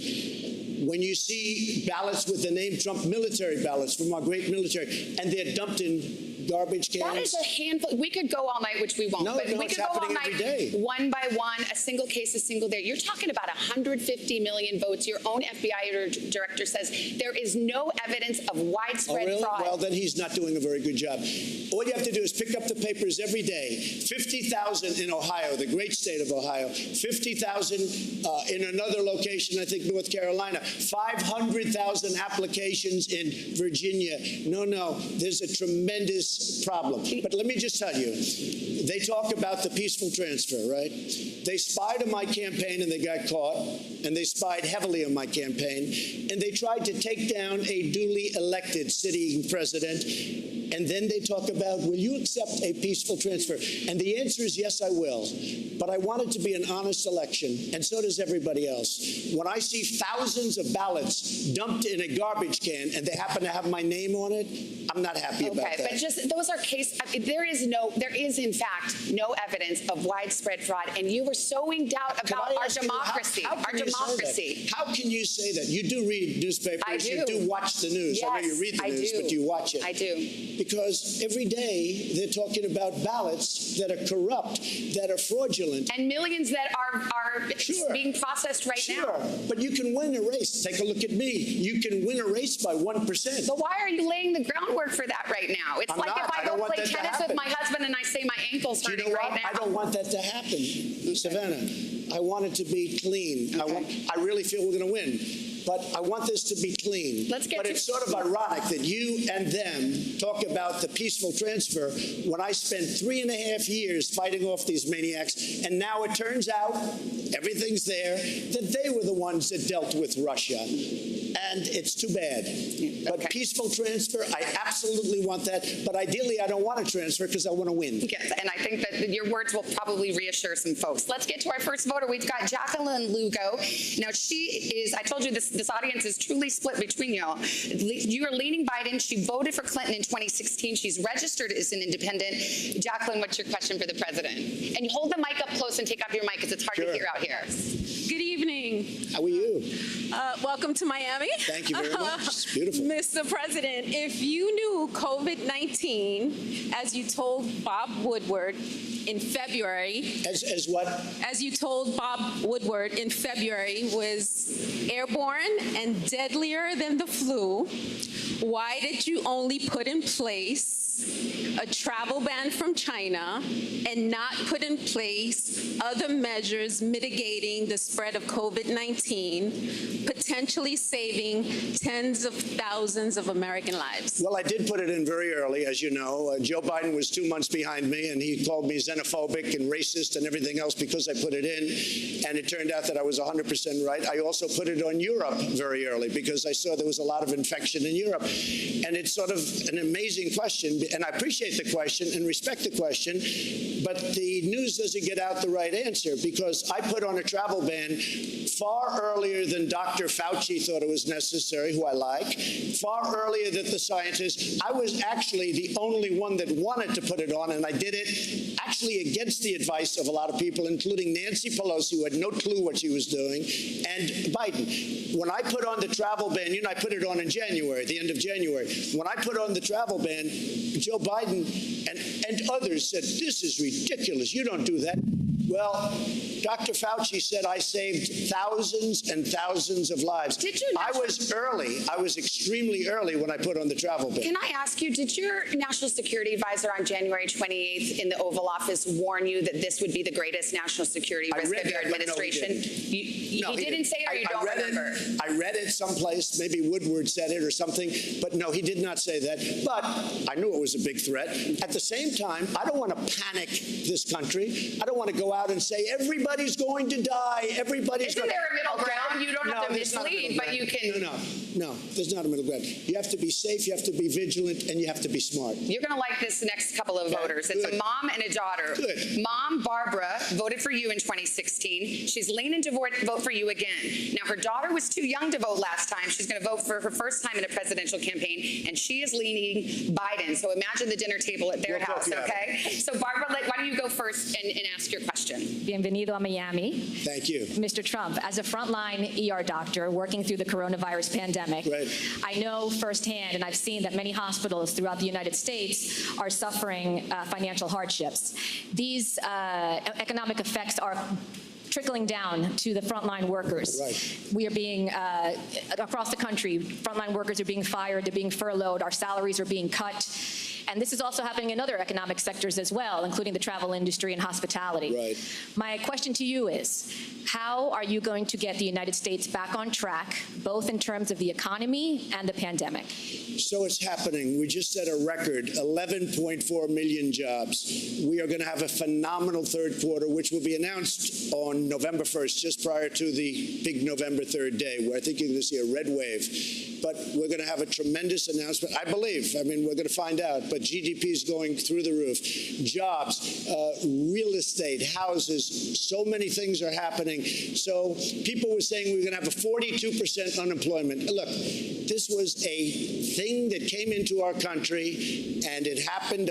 when you see ballots with the name Trump, military ballots from our great military, and they're dumped in garbage cans. That is a handful. We could go all night, which we won't. No, but no, we it's could go all happening night, every day. one by one, a single case, a single day. You're talking about 150 million votes. Your own FBI director says there is no evidence of widespread fraud. Well, then he's not doing a very good job. All you have to do is pick up the papers every day. 50,000 in Ohio, the great state of Ohio. 50,000 in another location, I think North Carolina. 500,000 applications in Virginia. No, there's a tremendous problem. But let me just tell you, they talk about the peaceful transfer, right? They spied on my campaign and they got caught, and they spied heavily on my campaign, and they tried to take down a duly elected sitting president. And then they talk about, will you accept a peaceful transfer? And the answer is yes, I will. But I want it to be an honest election, and so does everybody else. When I see thousands of ballots dumped in a garbage can and they happen to have my name on it, I'm not happy about that. Okay, but just those are there is in fact no evidence of widespread fraud, and you were sowing doubt about our democracy. How can you say that? You do read newspapers. I do. You do watch the news. Yes, I know you read the news, but you watch it. I do. Because every day they're talking about ballots that are corrupt, that are fraudulent. And millions that are being processed right now. But you can win a race. Take a look at me. You can win a race by 1%. But why are you laying the groundwork for that right now? It's like if I go play tennis with my husband and I say my ankle's hurting right now. I don't want that to happen, Savannah. I want it to be clean. Okay. I really feel we're going to win. But I want this to be clean. But it's sort of ironic that you and them talk about the peaceful transfer when I spent 3.5 years fighting off these maniacs, and now it turns out, everything's there, that they were the ones that dealt with Russia. And it's too bad. But peaceful transfer, I absolutely want that. But ideally, I don't want to transfer because I want to win. Yes, and I think that your words will probably reassure some folks. Let's get to our first voter. We've got Jacqueline Lugo. Now, she is, I told you this audience is truly split between y'all. You are leaning Biden. She voted for Clinton in 2016. She's registered as an independent. Jacqueline, what's your question for the president? And hold the mic up close and take off your mic because it's hard to hear out here. Good evening. How are you? Welcome to Miami. Thank you very much. It's beautiful. Mr. President, if you knew COVID-19, as you told Bob Woodward in February. As what? As you told Bob Woodward in February, was airborne and deadlier than the flu, why did you only put in place a travel ban from China and not put in place other measures mitigating the spread of COVID-19, potentially saving tens of thousands of American lives? Well, I did put it in very early, as you know. Joe Biden was 2 months behind me, and he called me xenophobic and racist and everything else because I put it in. And it turned out that I was 100% right. I also put it on Europe very early because I saw there was a lot of infection in Europe. And it's sort of an amazing question, and I appreciate the question and respect the question, but the news doesn't get out the right answer because I put on a travel ban far earlier than Dr. Fauci thought it was necessary, who I like, far earlier than the scientists. I was actually the only one that wanted to put it on, and I did it actually against the advice of a lot of people, including Nancy Pelosi, who had no clue what she was doing, and Biden. When I put on the travel ban, I put it on in January, the end of January. When I put on the travel ban, Joe Biden and others said, this is ridiculous. You don't do that. Well, Dr. Fauci said I saved thousands and thousands of lives. Did you? I was early. I was extremely early when I put on the travel ban. Can I ask you, did your national security advisor on January 28th in the Oval Office warn you that this would be the greatest national security risk of your administration? He didn't say it, or you don't remember? I read it someplace. Maybe Woodward said it or something. But no, he did not say that. But I knew it was a big threat. At the same time, I don't want to panic this country. I don't want to go out and say everybody's going to die. Everybody's Isn't there a middle ground? You don't have to mislead, but you can. No, there's not a middle ground. You have to be safe, you have to be vigilant, and you have to be smart. You're going to like this next couple of voters. It's a mom and a daughter. Good. Mom, Barbara, voted for you in 2016. She's leaning to vote for you again. Now, her daughter was too young to vote last time. She's going to vote for her first time in a presidential campaign, and she is leaning Biden. So imagine the dinner table at their house, okay? So, Barbara, why don't you go first and ask your question? Bienvenido a Miami. Thank you. Mr. Trump, as a frontline ER doctor working through the coronavirus pandemic, I know firsthand, and I've seen that many hospitals throughout the United States are suffering financial hardships. These economic effects are trickling down to the frontline workers. We are being, across the country, frontline workers are being fired, they're being furloughed, our salaries are being cut. And this is also happening in other economic sectors as well, including the travel industry and hospitality. My question to you is, how are you going to get the United States back on track, both in terms of the economy and the pandemic? So it's happening. We just set a record, 11.4 million jobs. We are going to have a phenomenal third quarter, which will be announced on November 1st, just prior to the big November 3rd day, where I think you're going to see a red wave. But we're going to have a tremendous announcement, I believe. I mean, we're going to find out. But GDP is going through the roof. Jobs, real estate, houses, so many things are happening. So people were saying we were going to have a 42% unemployment. Look, this was a thing that came into our country, and it happened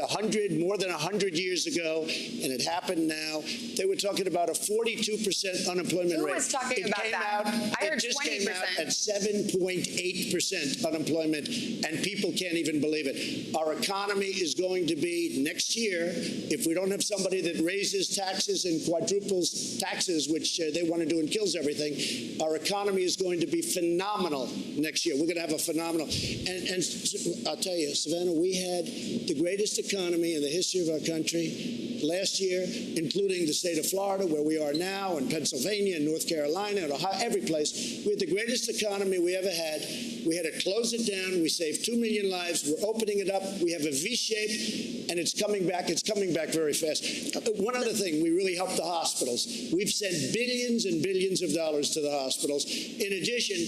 more than 100 years ago, and it happened now. They were talking about a 42% unemployment rate. Who was talking about that? I heard 20%. It just came out at 7.8% unemployment, and people can't even believe it. Our economy is going to be, next year, if we don't have somebody that raises taxes and quadruples taxes, which they want to do and kills everything, our economy is going to be phenomenal next year. We're going to have a phenomenal. And I'll tell you, Savannah, we had the greatest economy in the history of our country last year, including the state of Florida, where we are now, and Pennsylvania, and North Carolina, and Ohio, every place. We had the greatest economy we ever had. We had to close it down. We saved 2 million lives. We're opening it up. We have a V-shape, and it's coming back. It's coming back very fast. One other thing, we really helped the hospitals. We've sent billions and billions of dollars to the hospitals. In addition,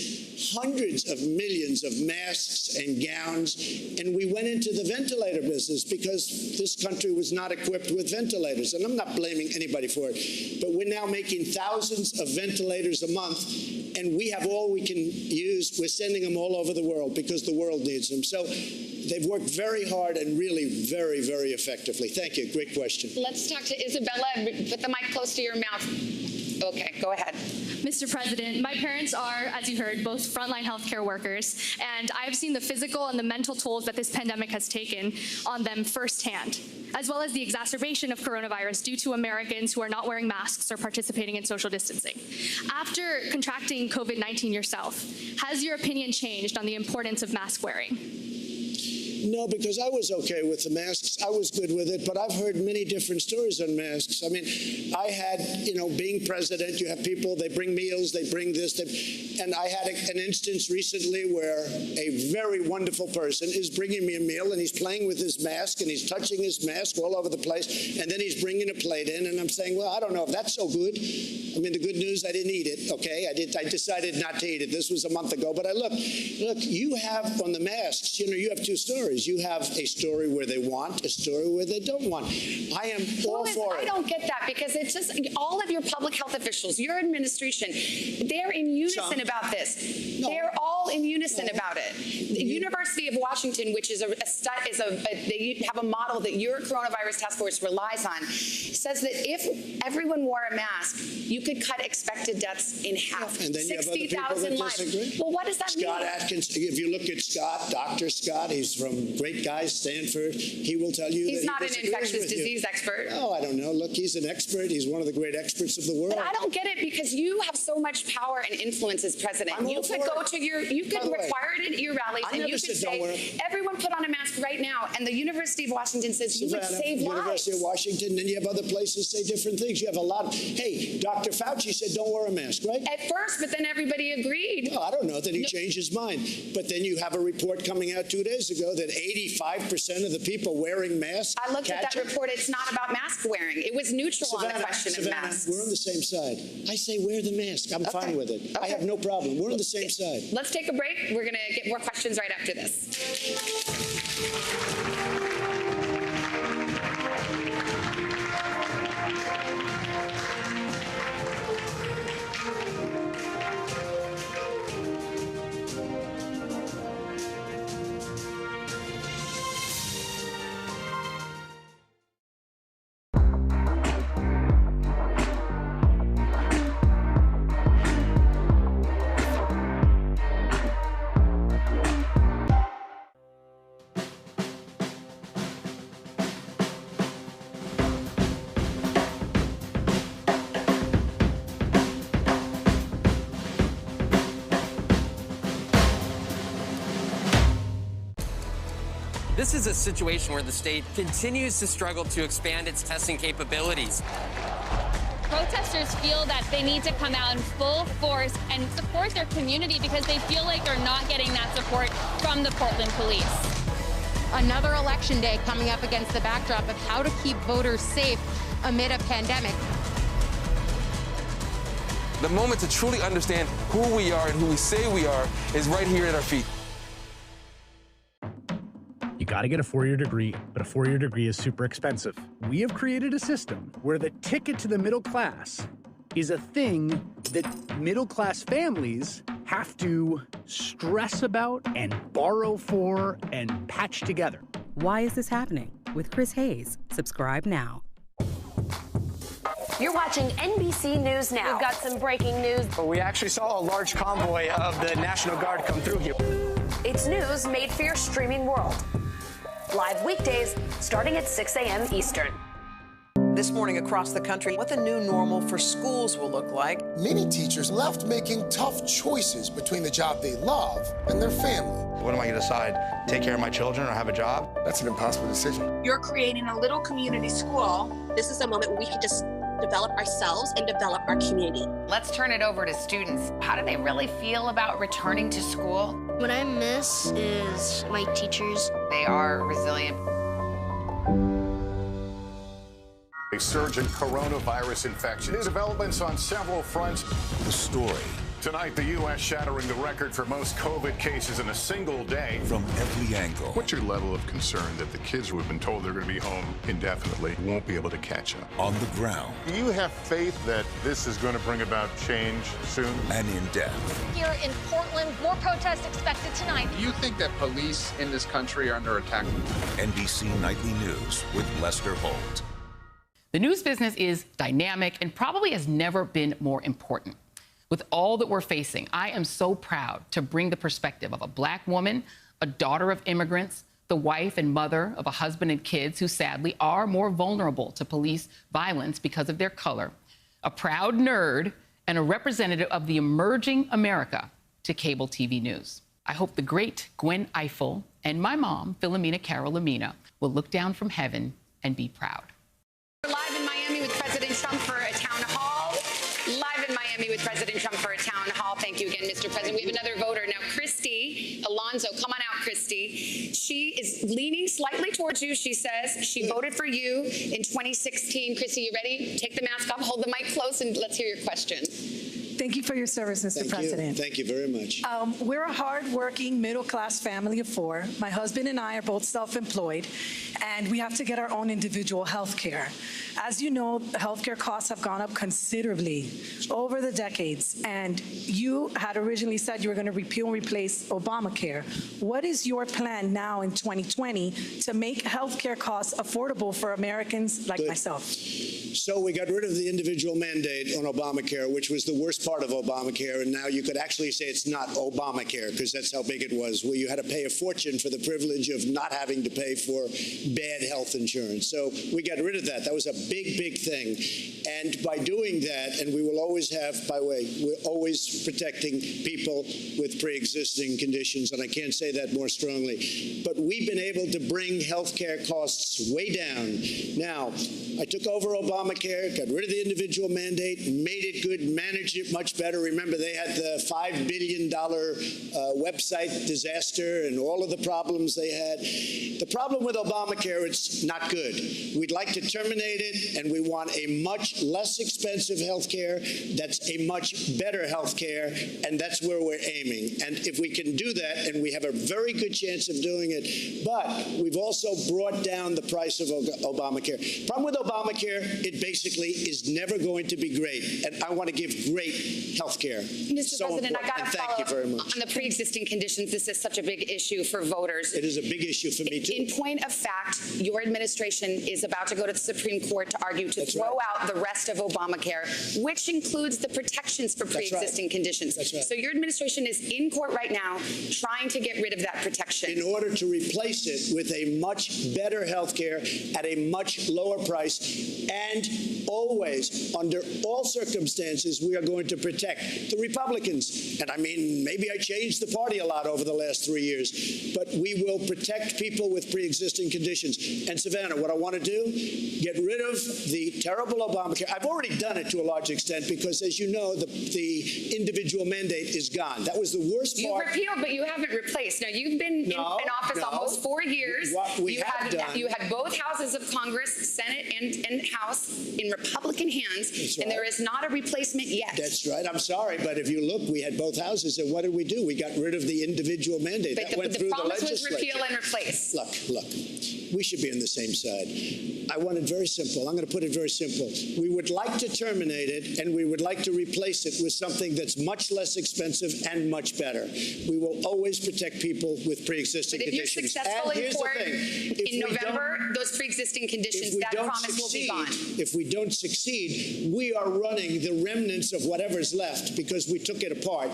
hundreds of millions of masks and gowns, and we went into the ventilator business because this country was not equipped with ventilators. And I'm not blaming anybody for it, but we're now making thousands of ventilators a month, and we have all we can use. We're sending them all over the world because the world needs them. So they've worked very hard and really very, very effectively. Thank you. Great question. Let's talk to Isabella. Put the mic close to your mouth. Okay, go ahead. Mr. President, my parents are, as you heard, both frontline healthcare workers, and I've seen the physical and the mental tolls that this pandemic has taken on them firsthand, as well as the exacerbation of coronavirus due to Americans who are not wearing masks or participating in social distancing. After contracting COVID-19 yourself, has your opinion changed on the importance of mask wearing? No, because I was okay with the masks. I was good with it, but I've heard many different stories on masks. I mean, I had, being president, you have people, they bring meals, they bring this, and I had an instance recently where a very wonderful person is bringing me a meal, and he's playing with his mask, and he's touching his mask all over the place, and then he's bringing a plate in, and I'm saying, well, I don't know if that's so good. I mean, the good news, I didn't eat it, okay? I decided not to eat it. This was a month ago, but look, you have on the masks, you have two stories. You have a story where they want, a story where they don't want. I am all for it. I don't get that, because it's just all of your public health officials, your administration, they're in unison about this. No. They're all in unison about it. The University of Washington, which is they have a model that your coronavirus task force relies on, says that if everyone wore a mask, you could cut expected deaths in half. And then you have other people that disagree. Well, what does that mean? Scott Atkins, if you look at Scott, Dr. Scott, he's from great guy, Stanford. He will tell you he's not an infectious disease expert. Oh, I don't know. Look, he's an expert. He's one of the great experts of the world. But I don't get it, because you have so much power and influence as president. You could go to you could require it at your rallies, and you could say, everyone put on a mask right now. And the University of Washington says you would save lives. University of Washington, then you have other places say different things. You have a lot. Hey, Dr. Fauci said don't wear a mask, right? At first, but then everybody agreed. No, I don't know. Then he changed his mind. But then you have a report coming out 2 days ago that 85% of the people wearing masks. I looked at that report. It's not about mask wearing. It was neutral on the question of masks. We're on the same side. I say wear the mask. I'm fine with it. I have no problem. We're on the same side. Let's take a break. We're going to get more questions right after this. This is a situation where the state continues to struggle to expand its testing capabilities. Protesters feel that they need to come out in full force and support their community because they feel like they're not getting that support from the Portland police. Another election day coming up against the backdrop of how to keep voters safe amid a pandemic. The moment to truly understand who we are and who we say we are is right here at our feet. You got to get a four-year degree, but a four-year degree is super expensive. We have created a system where the ticket to the middle class is a thing that middle-class families have to stress about and borrow for and patch together. Why is this happening? With Chris Hayes. Subscribe now. You're watching NBC News Now. We've got some breaking news. But we actually saw a large convoy of the National Guard come through here. It's news made for your streaming world. Live weekdays starting at 6 a.m. Eastern. This morning across the country, what the new normal for schools will look like. Many teachers left making tough choices between the job they love and their family. What am I going to decide? Take care of my children or have a job? That's an impossible decision. You're creating a little community school. This is a moment where we can just develop ourselves and develop our community. Let's turn it over to students. How do they really feel about returning to school? What I miss is my teachers. They are resilient. A surge in coronavirus infections. New developments on several fronts. The story. Tonight, the U.S. shattering the record for most COVID cases in a single day. From every angle. What's your level of concern that the kids who have been told they're going to be home indefinitely won't be able to catch up? On the ground. Do you have faith that this is going to bring about change soon? And in depth. Here in Portland, more protests expected tonight. Do you think that police in this country are under attack? NBC Nightly News with Lester Holt. The news business is dynamic and probably has never been more important. With all that we're facing, I am so proud to bring the perspective of a Black woman, a daughter of immigrants, the wife and mother of a husband and kids who sadly are more vulnerable to police violence because of their color, a proud nerd, and a representative of the emerging America to cable TV news. I hope the great Gwen Ifill and my mom, Philomena Carol Lamina, will look down from heaven and be proud. We're live in Miami with President Trump for a town hall. Live in Miami with President Trump for a town hall. Thank you again, Mr. President. We have another voter now, Christy Alonso. Come on out, Christy. She is leaning slightly towards you. She says she voted for you in 2016. Christy, you ready? Take the mask off, hold the mic close, and let's hear your question. Thank you for your service, Mr. President. Thank you very much. We're a hardworking, middle-class family of four. My husband and I are both self-employed, and we have to get our own individual health care. As you know, healthcare costs have gone up considerably over the decades, and you had originally said you were going to repeal and replace Obamacare. What is your plan now in 2020 to make healthcare costs affordable for Americans like myself? So we got rid of the individual mandate on Obamacare, which was the worst part of Obamacare, and now you could actually say it's not Obamacare because that's how big it was, where you had to pay a fortune for the privilege of not having to pay for bad health insurance. So we got rid of that. That was a big, big thing. And by doing that, and we will always have, by the way, we're always protecting people with pre-existing conditions, and I can't say that more strongly. But we've been able to bring health care costs way down. Now, I took over Obamacare, got rid of the individual mandate, made it good, managed it much better. Remember, they had the $5 billion website disaster and all of the problems they had. The problem with Obamacare, it's not good. We'd like to terminate it, and we want a much less expensive health care that's a much better health care, and that's where we're aiming. And if we can do that, and we have a very good chance of doing it, but we've also brought down the price of Obamacare. Problem with Obamacare, it basically is never going to be great, and I want to give great health care. Mr. President, I got to follow up on the pre-existing conditions. This is such a big issue for voters. It is a big issue for me, too. In point of fact, your administration is about to go to the Supreme Court court to argue to throw out the rest of Obamacare, which includes the protections for pre-existing conditions. So your administration is in court right now trying to get rid of that protection. In order to replace it with a much better health care at a much lower price, and always, under all circumstances, we are going to protect the Republicans. And I mean, maybe I changed the party a lot over the last 3 years, but we will protect people with pre-existing conditions. And Savannah, what I want to do, get rid of the terrible Obamacare. I've already done it to a large extent because, as you know, the individual mandate is gone. That was the worst part. You repealed, but you haven't replaced. Now, you've been in office almost 4 years. What we you had both houses of Congress, Senate and House, in Republican hands, and there is not a replacement yet. That's right. I'm sorry, but if you look, we had both houses, and what did we do? We got rid of the individual mandate. But that went through the legislature. The promise was repeal and replace. Look, we should be on the same side. I want it very simple. I'm going to put it very simple. We would like to terminate it, and we would like to replace it with something that's much less expensive and much better. We will always protect people with pre-existing conditions. But if you're successful in court in November, those pre-existing conditions, that promise will be gone. If we don't succeed, we are running the remnants of whatever's left, because we took it apart.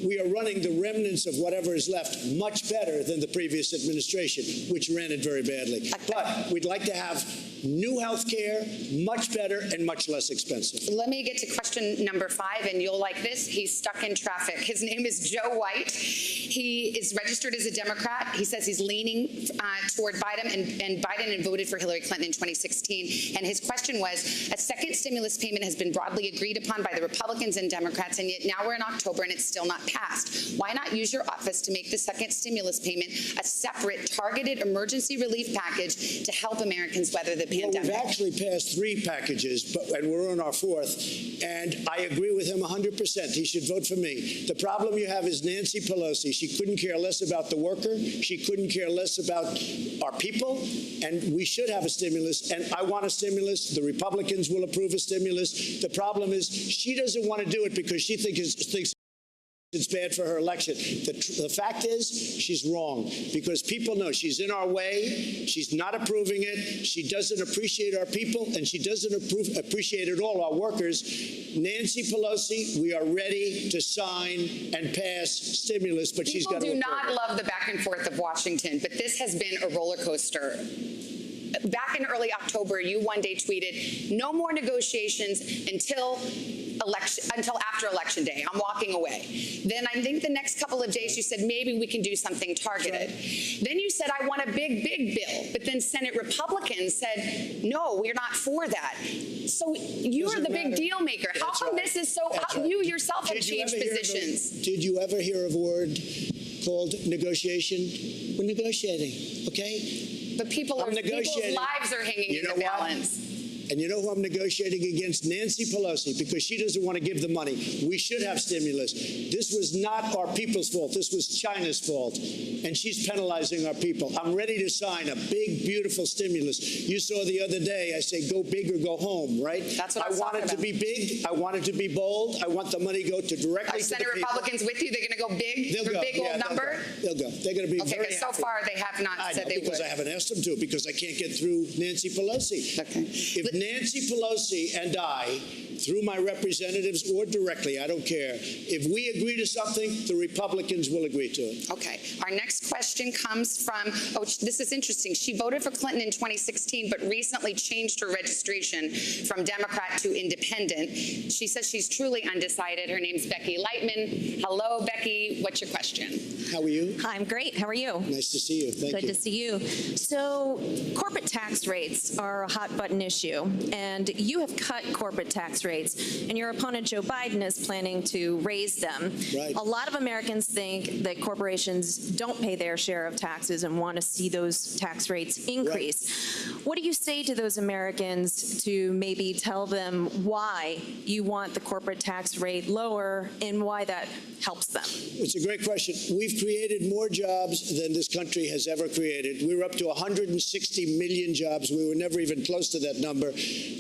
We are running the remnants of whatever is left much better than the previous administration, which ran it very badly. But we'd like to have new health care, much better and much less expensive. Let me get to question number 5, and you'll like this. He's stuck in traffic. His name is Joe White. He is registered as a Democrat. He says he's leaning toward Biden, and Biden had voted for Hillary Clinton in 2016. And his question was, a second stimulus payment has been broadly agreed upon by the Republicans and Democrats, and yet now we're in October and it's still not passed. Why not use your office to make the second stimulus payment a separate targeted emergency relief package to help Americans weather the pandemic? Well, we've actually passed 3 packages, and we're on our 4th, and I agree with him 100%. He should vote for me. The problem you have is Nancy Pelosi. She couldn't care less about the worker. She couldn't care less about our people, and we should have a stimulus, and I want a stimulus. The Republicans will approve a stimulus. The problem is she doesn't want to do it because she thinks it's bad for her election. The fact is, she's wrong, because people know she's in our way. She's not approving it. She doesn't appreciate our people, and she doesn't appreciate at all our workers. Nancy Pelosi, we are ready to sign and pass stimulus, but she's got to People do not love the back and forth of Washington, but this has been a roller coaster. Back in early October, you one day tweeted, no more negotiations until after Election Day. I'm walking away. Then I think the next couple of days you said maybe we can do something targeted. Then you said I want a big bill, but then Senate Republicans said no, we're not for that. So you're the big deal maker. How come this is so? You yourself have changed positions. Did you ever hear of a word called negotiation? We're negotiating, okay? But people's lives are hanging in the balance. And you know who I'm negotiating against? Nancy Pelosi, because she doesn't want to give the money. We should have stimulus. This was not our people's fault. This was China's fault. And she's penalizing our people. I'm ready to sign a big, beautiful stimulus. You saw the other day, I say go big or go home, right? That's what I want it to be big. I want it to be bold. I want the money to go directly to the people. Are Senate Republicans with you? They're going to go big? They'll go. Big old number? They'll go. They're going to be very happy. So far, they have not said they would. Because I haven't asked them to, because I can't get through Nancy Pelosi. Okay. If Nancy Pelosi and I, through my representatives or directly, I don't care, if we agree to something, the Republicans will agree to it. Okay. Our next question comes from, this is interesting. She voted for Clinton in 2016, but recently changed her registration from Democrat to Independent. She says she's truly undecided. Her name's Becky Lightman. Hello, Becky. What's your question? How are you? I'm great. How are you? Nice to see you. Thank you. Good to see you. So corporate tax rates are a hot button issue, and you have cut corporate tax rates, and your opponent Joe Biden is planning to raise them. Right. A lot of Americans think that corporations don't pay their share of taxes and want to see those tax rates increase. Right. What do you say to those Americans to maybe tell them why you want the corporate tax rate lower and why that helps them? It's a great question. We've created more jobs than this country has ever created. We were up to 160 million jobs. We were never even close to that number.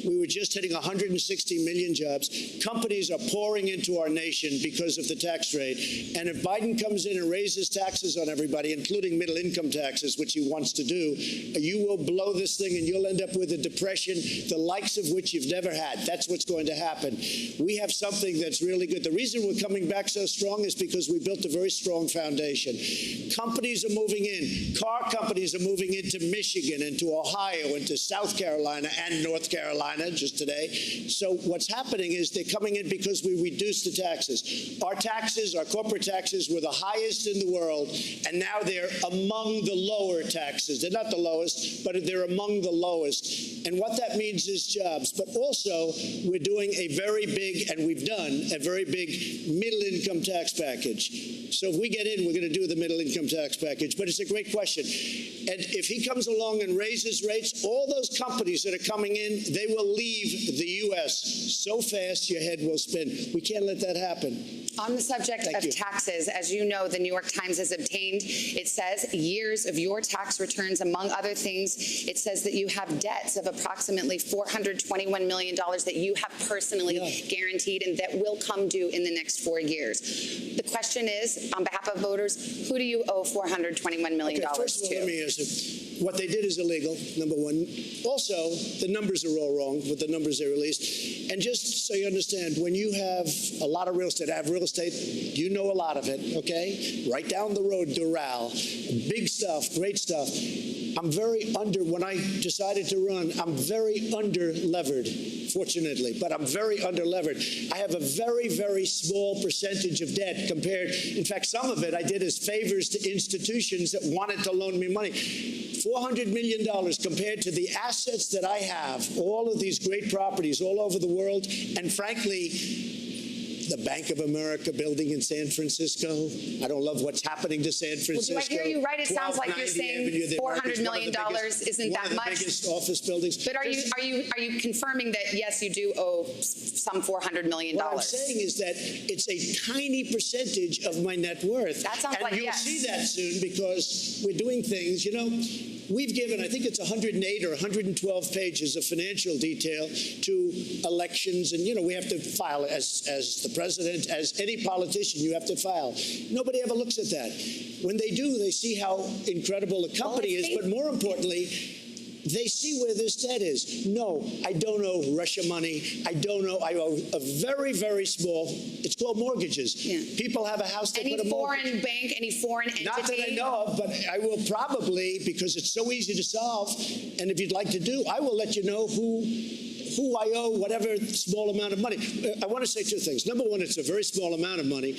We were just hitting 160 million jobs. Companies are pouring into our nation because of the tax rate. And if Biden comes in and raises taxes on everybody, including middle-income taxes, which he wants to do, you will blow this thing and you'll end up with a depression, the likes of which you've never had. That's what's going to happen. We have something that's really good. The reason we're coming back so strong is because we built a very strong foundation. Companies are moving in. Car companies are moving into Michigan, into Ohio, into South Carolina and North Carolina just today. So what's happening is they're coming in because we reduced the taxes. Our taxes, our corporate taxes, were the highest in the world, and now they're among the lower taxes. They're not the lowest, but they're among the lowest. And what that means is jobs. But also, we're doing a very big, and we've done a very big middle-income tax package. So if we get in, we're going to do the middle-income tax package. But it's a great question. And if he comes along and raises rates, all those companies that are coming in, they will leave the U.S. so fast your head will spin. We can't let that happen. On the subject of taxes, as you know, the New York Times has obtained, it says, years of your tax returns, among other things. It says that you have debts of approximately $421 million that you have personally guaranteed and that will come due in the next 4 years. The question is, on behalf of voters, who do you owe $421 million first of all, to? let me answer. What they did is illegal, number one. Also, the numbers are all wrong with the numbers they released. And just so you understand, when you have a lot of real estate, I have real estate, you know a lot of it, okay? Right down the road, Doral, big stuff, great stuff. I'm very when I decided to run, I'm very under-levered, fortunately, but I'm very under-levered. I have a very, very small percentage of debt compared, in fact, some of it I did as favors to institutions that wanted to loan me money. $400 million compared to the assets that I have, all of these great properties all over the world, and frankly, the Bank of America building in San Francisco. I don't love what's happening to San Francisco. Well, do I hear you right? It sounds like you're saying $400 million isn't that much. One of the biggest office buildings. But are you confirming that yes, you do owe some $400 million? What I'm saying is that it's a tiny percentage of my net worth. That sounds like you'll see that soon because we're doing things. You know, we've given, I think it's 108 or 112 pages of financial detail to elections, and you know we have to file as the president, as any politician, you have to file. Nobody ever looks at that. When they do, they see how incredible the company is, but more importantly, they see where this debt is. No, I don't owe Russia money. I don't owe. I owe a very, very small. It's called mortgages. Yeah. People have a house. They put a mortgage. Any foreign bank, any foreign entity? Not that I know of, but I will probably, because it's so easy to solve. And if you'd like to do, I will let you know who I owe whatever small amount of money. I want to say two things. Number one, it's a very small amount of money.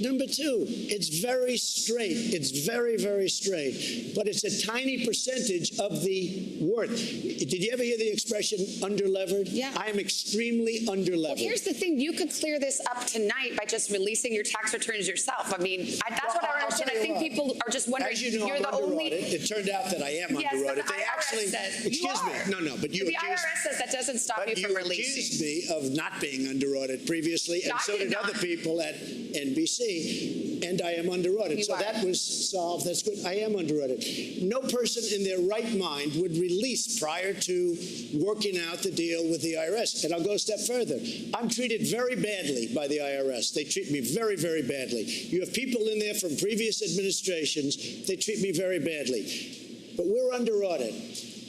Number two, it's very straight. It's very, very straight. But it's a tiny percentage of the worth. Did you ever hear the expression under-levered? Yeah. I am extremely under-levered. Well, here's the thing. You could clear this up tonight by just releasing your tax returns yourself. I mean, that's what I understand. I think people are just wondering. As you know, you're the only. It turned out that I am under-audited. They actually says excuse me. No, but you the IRS says that doesn't stop you from releasing. You accused me of not being under-audited previously, and so did other people at NBC, and I am under-audited. So that was solved. That's good. I am under-audited. No person in their right mind would release prior to working out the deal with the IRS. And I'll go a step further. I'm treated very badly by the IRS. They treat me very, very badly. You have people in there from previous administrations. They treat me very badly. But we're under audit.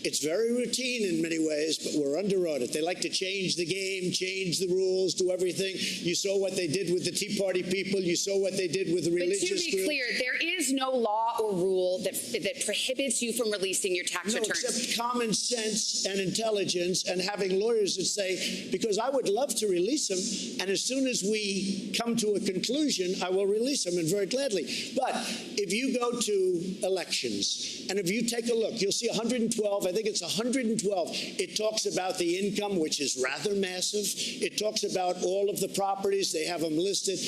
It's very routine in many ways, but we're under audit. They like to change the game, change the rules, do everything. You saw what they did with the Tea Party people. You saw what they did with the religious groups. But to be clear, there is no law or rule that prohibits you from releasing your tax returns. Except common sense and intelligence and having lawyers that say, because I would love to release them, and as soon as we come to a conclusion, I will release them, and very gladly. But if you go to elections, and if you take a look, you'll see 112, I think it's 112. It talks about the income, which is rather massive. It talks about all of the properties. They have them listed.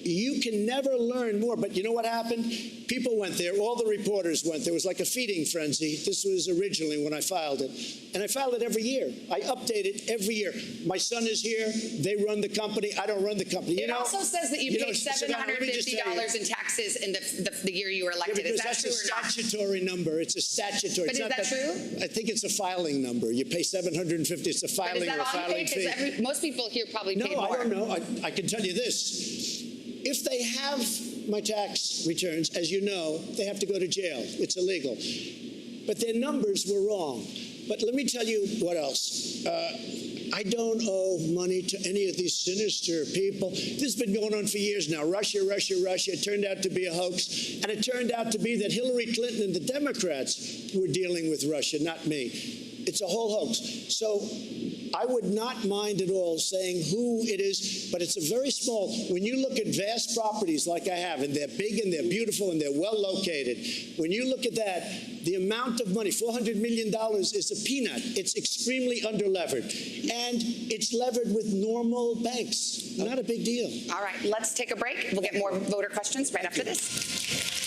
You can never learn more. But you know what happened? People went there. All the reporters went. There was like a feeding frenzy. This was originally when I filed it. And I filed it every year. I update it every year. My son is here. They run the company. I don't run the company. It also says that you paid $750 in taxes in the year you were elected. Yeah, is that that's true a or not? statutory number. It's a statutory. But is that true? I think it's a filing number. You pay $750. It's a filing or a filing fee. Most people here probably paid more. No, I don't know. I can tell you this. If they have my tax returns, as you know, they have to go to jail. It's illegal. But their numbers were wrong. But let me tell you what else. I don't owe money to any of these sinister people. This has been going on for years now. Russia, Russia, Russia. It turned out to be a hoax. And it turned out to be that Hillary Clinton and the Democrats were dealing with Russia, not me. It's a whole hoax. So I would not mind at all saying who it is, but it's a very small. When you look at vast properties like I have, and they're big and they're beautiful and they're well located, when you look at that, the amount of money, $400 million, is a peanut. It's extremely underlevered. And it's levered with normal banks. Not a big deal. All right, let's take a break. We'll get more voter questions right after this.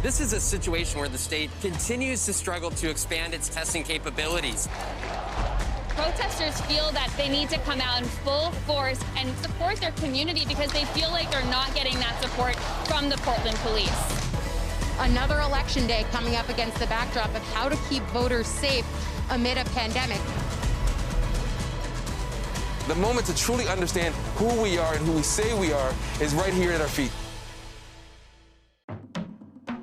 This is a situation where the state continues to struggle to expand its testing capabilities. Protesters feel that they need to come out in full force and support their community because they feel like they're not getting that support from the Portland police. Another election day coming up against the backdrop of how to keep voters safe amid a pandemic. The moment to truly understand who we are and who we say we are is right here at our feet.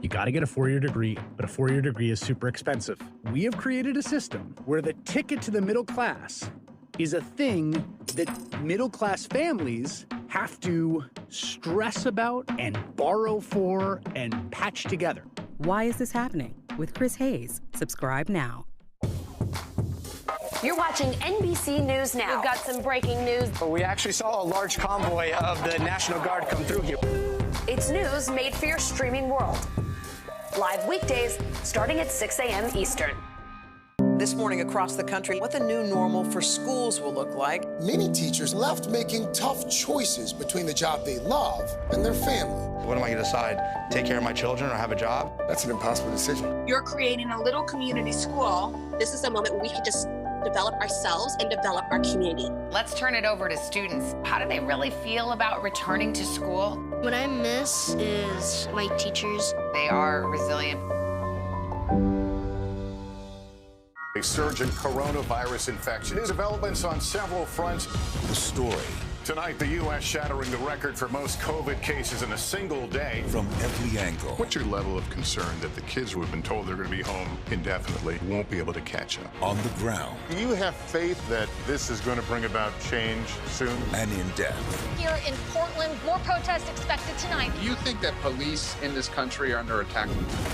You got to get a four-year degree, but a four-year degree is super expensive. We have created a system where the ticket to the middle class is a thing that middle-class families have to stress about and borrow for and patch together. Why is this happening? With Chris Hayes. Subscribe now. You're watching NBC News Now. We've got some breaking news. We actually saw a large convoy of the National Guard come through here. It's news made for your streaming world. Live weekdays starting at 6 a.m. Eastern. This morning across the country, what the new normal for schools will look like. Many teachers left making tough choices between the job they love and their family. What am I going to decide? Take care of my children or have a job? That's an impossible decision. You're creating a little community school. This is a moment where we can just develop ourselves and develop our community. Let's turn it over to students. How do they really feel about returning to school? What I miss is my teachers. They are resilient. A surge in coronavirus infection. New developments on several fronts. The story. Tonight, the U.S. shattering the record for most COVID cases in a single day. From every angle. What's your level of concern that the kids who have been told they're going to be home indefinitely won't be able to catch up? On the ground. Do you have faith that this is going to bring about change soon? And in depth. Here in Portland, more protests expected tonight. Do you think that police in this country are under attack?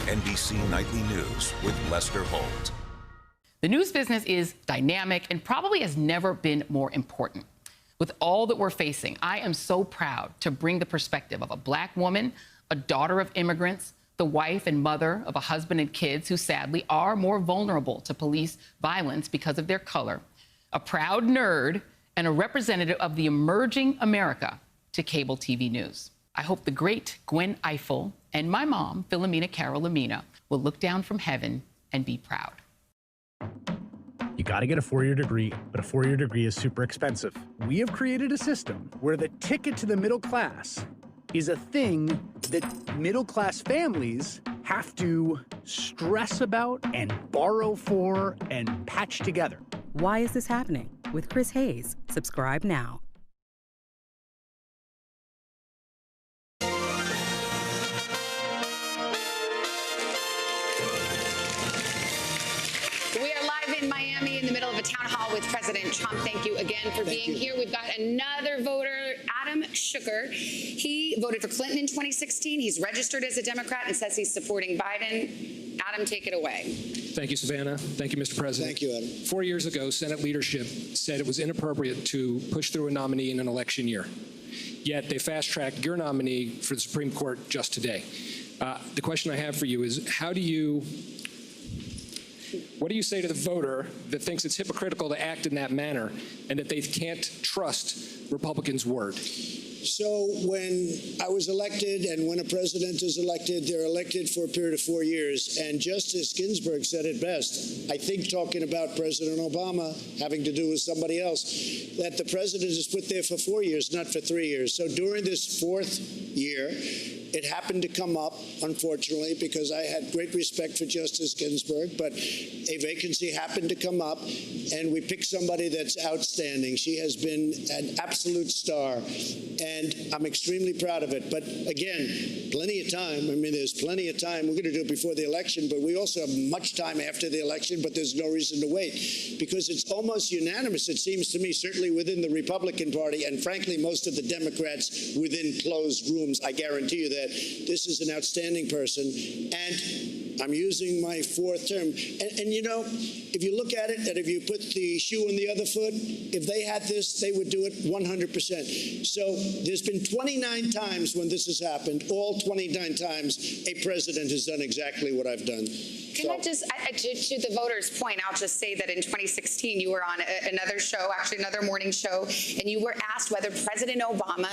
NBC Nightly News with Lester Holt. The news business is dynamic and probably has never been more important. With all that we're facing, I am so proud to bring the perspective of a Black woman, a daughter of immigrants, the wife and mother of a husband and kids who sadly are more vulnerable to police violence because of their color, a proud nerd, and a representative of the emerging America to cable TV news. I hope the great Gwen Ifill and my mom, Philomena Carol Lamina, will look down from heaven and be proud. You got to get a four-year degree, but a four-year degree is super expensive. We have created a system where the ticket to the middle class is a thing that middle-class families have to stress about and borrow for and patch together. Why is this happening? With Chris Hayes. Subscribe now. We are live in Miami in the middle of a town hall with President Trump. Thank you again for being here. We've got another voter, Adam Sugar. He voted for Clinton in 2016. He's registered as a Democrat and says he's supporting Biden. Adam, take it away. Thank you, Savannah. Thank you, Mr. President. Thank you, Adam. 4 years ago, Senate leadership said it was inappropriate to push through a nominee in an election year. Yet they fast-tracked your nominee for the Supreme Court just today. The question I have for you is, what do you say to the voter that thinks it's hypocritical to act in that manner and that they can't trust Republicans' word? So when I was elected and when a president is elected, they're elected for a period of 4 years. And Justice Ginsburg said it best, I think talking about President Obama having to do with somebody else, that the president is put there for 4 years, not for 3 years. So during this fourth year, it happened to come up, unfortunately, because I had great respect for Justice Ginsburg, but a vacancy happened to come up, and we picked somebody that's outstanding. She has been an absolute star, and I'm extremely proud of it. But again, plenty of time. I mean, there's plenty of time. We're going to do it before the election, but we also have much time after the election, but there's no reason to wait, because it's almost unanimous, it seems to me, certainly within the Republican Party, and frankly, most of the Democrats within closed rooms. I guarantee you that. This is an outstanding person, and I'm using my fourth term. And you know, if you look at it, and if you put the shoe on the other foot, if they had this, they would do it 100%. So there's been 29 times when this has happened. All 29 times, a president has done exactly what I've done. Can I just, to the voters' point, I'll just say that in 2016, you were on another show, actually another morning show, and you were asked whether President Obama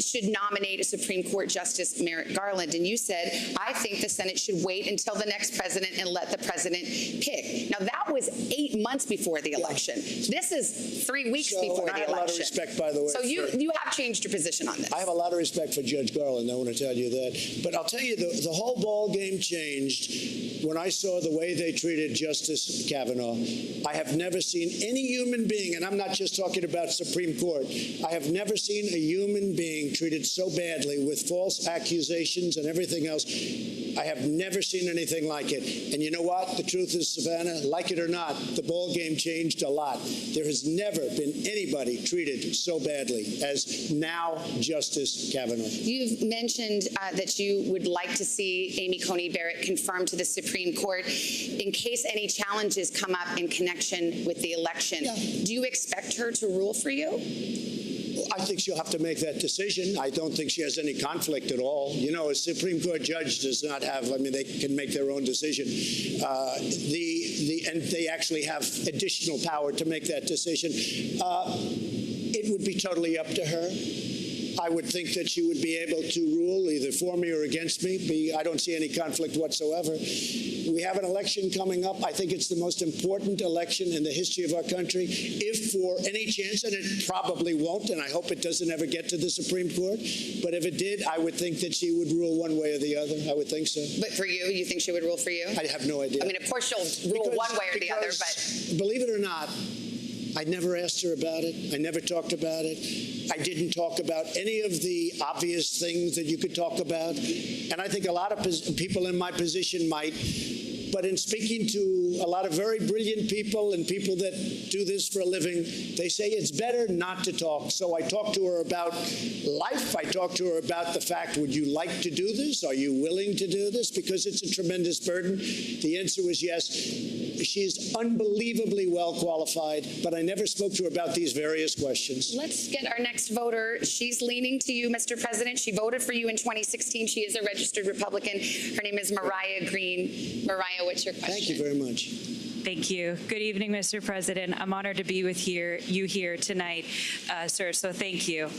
should nominate a Supreme Court Justice Merrick Garland, and you said, I think the Senate should wait until the next president and let the president pick. Now, that was 8 months before the election. This is 3 weeks before the election. I have a lot of respect, by the way. So you have changed your position on this. I have a lot of respect for Judge Garland, I want to tell you that. But I'll tell you, the whole ball game changed when I saw the way they treated Justice Kavanaugh. I have never seen any human being, and I'm not just talking about Supreme Court, I have never seen a human being treated so badly with false accusations and everything else. I have never seen anything like it. And you know what? The truth is, Savannah, like it or not, the ball game changed a lot. There has never been anybody treated so badly as now Justice Kavanaugh. You've mentioned that you would like to see Amy Coney Barrett confirmed to the Supreme Court in case any challenges come up in connection with the election. Yeah. Do you expect her to rule for you? I think she'll have to make that decision. I don't think she has any conflict at all. You know, a Supreme Court judge does not have, I mean, they can make their own decision. And they actually have additional power to make that decision. It would be totally up to her. I would think that she would be able to rule either for me or against me. I don't see any conflict whatsoever. We have an election coming up. I think it's the most important election in the history of our country. If for any chance, and it probably won't, and I hope it doesn't ever get to the Supreme Court, but if it did, I would think that she would rule one way or the other. I would think so. But for you think she would rule for you? I have no idea. I mean, of course she'll rule one way or the other, but... Believe it or not, I never asked her about it. I never talked about it. I didn't talk about any of the obvious things that you could talk about. And I think a lot of people in my position might. But in speaking to a lot of very brilliant people and people that do this for a living, they say it's better not to talk. So I talked to her about life. I talked to her about the fact, would you like to do this? Are you willing to do this? Because it's a tremendous burden. The answer was yes. She's unbelievably well qualified, but I never spoke to her about these various questions. Let's get our next voter. She's leaning to you, Mr. President. She voted for you in 2016. She is a registered Republican. Her name is Mariah Green. Mariah, what's your question? Thank you very much. Thank you. Good evening, Mr. President. I'm honored to be with you here tonight, sir, so thank you.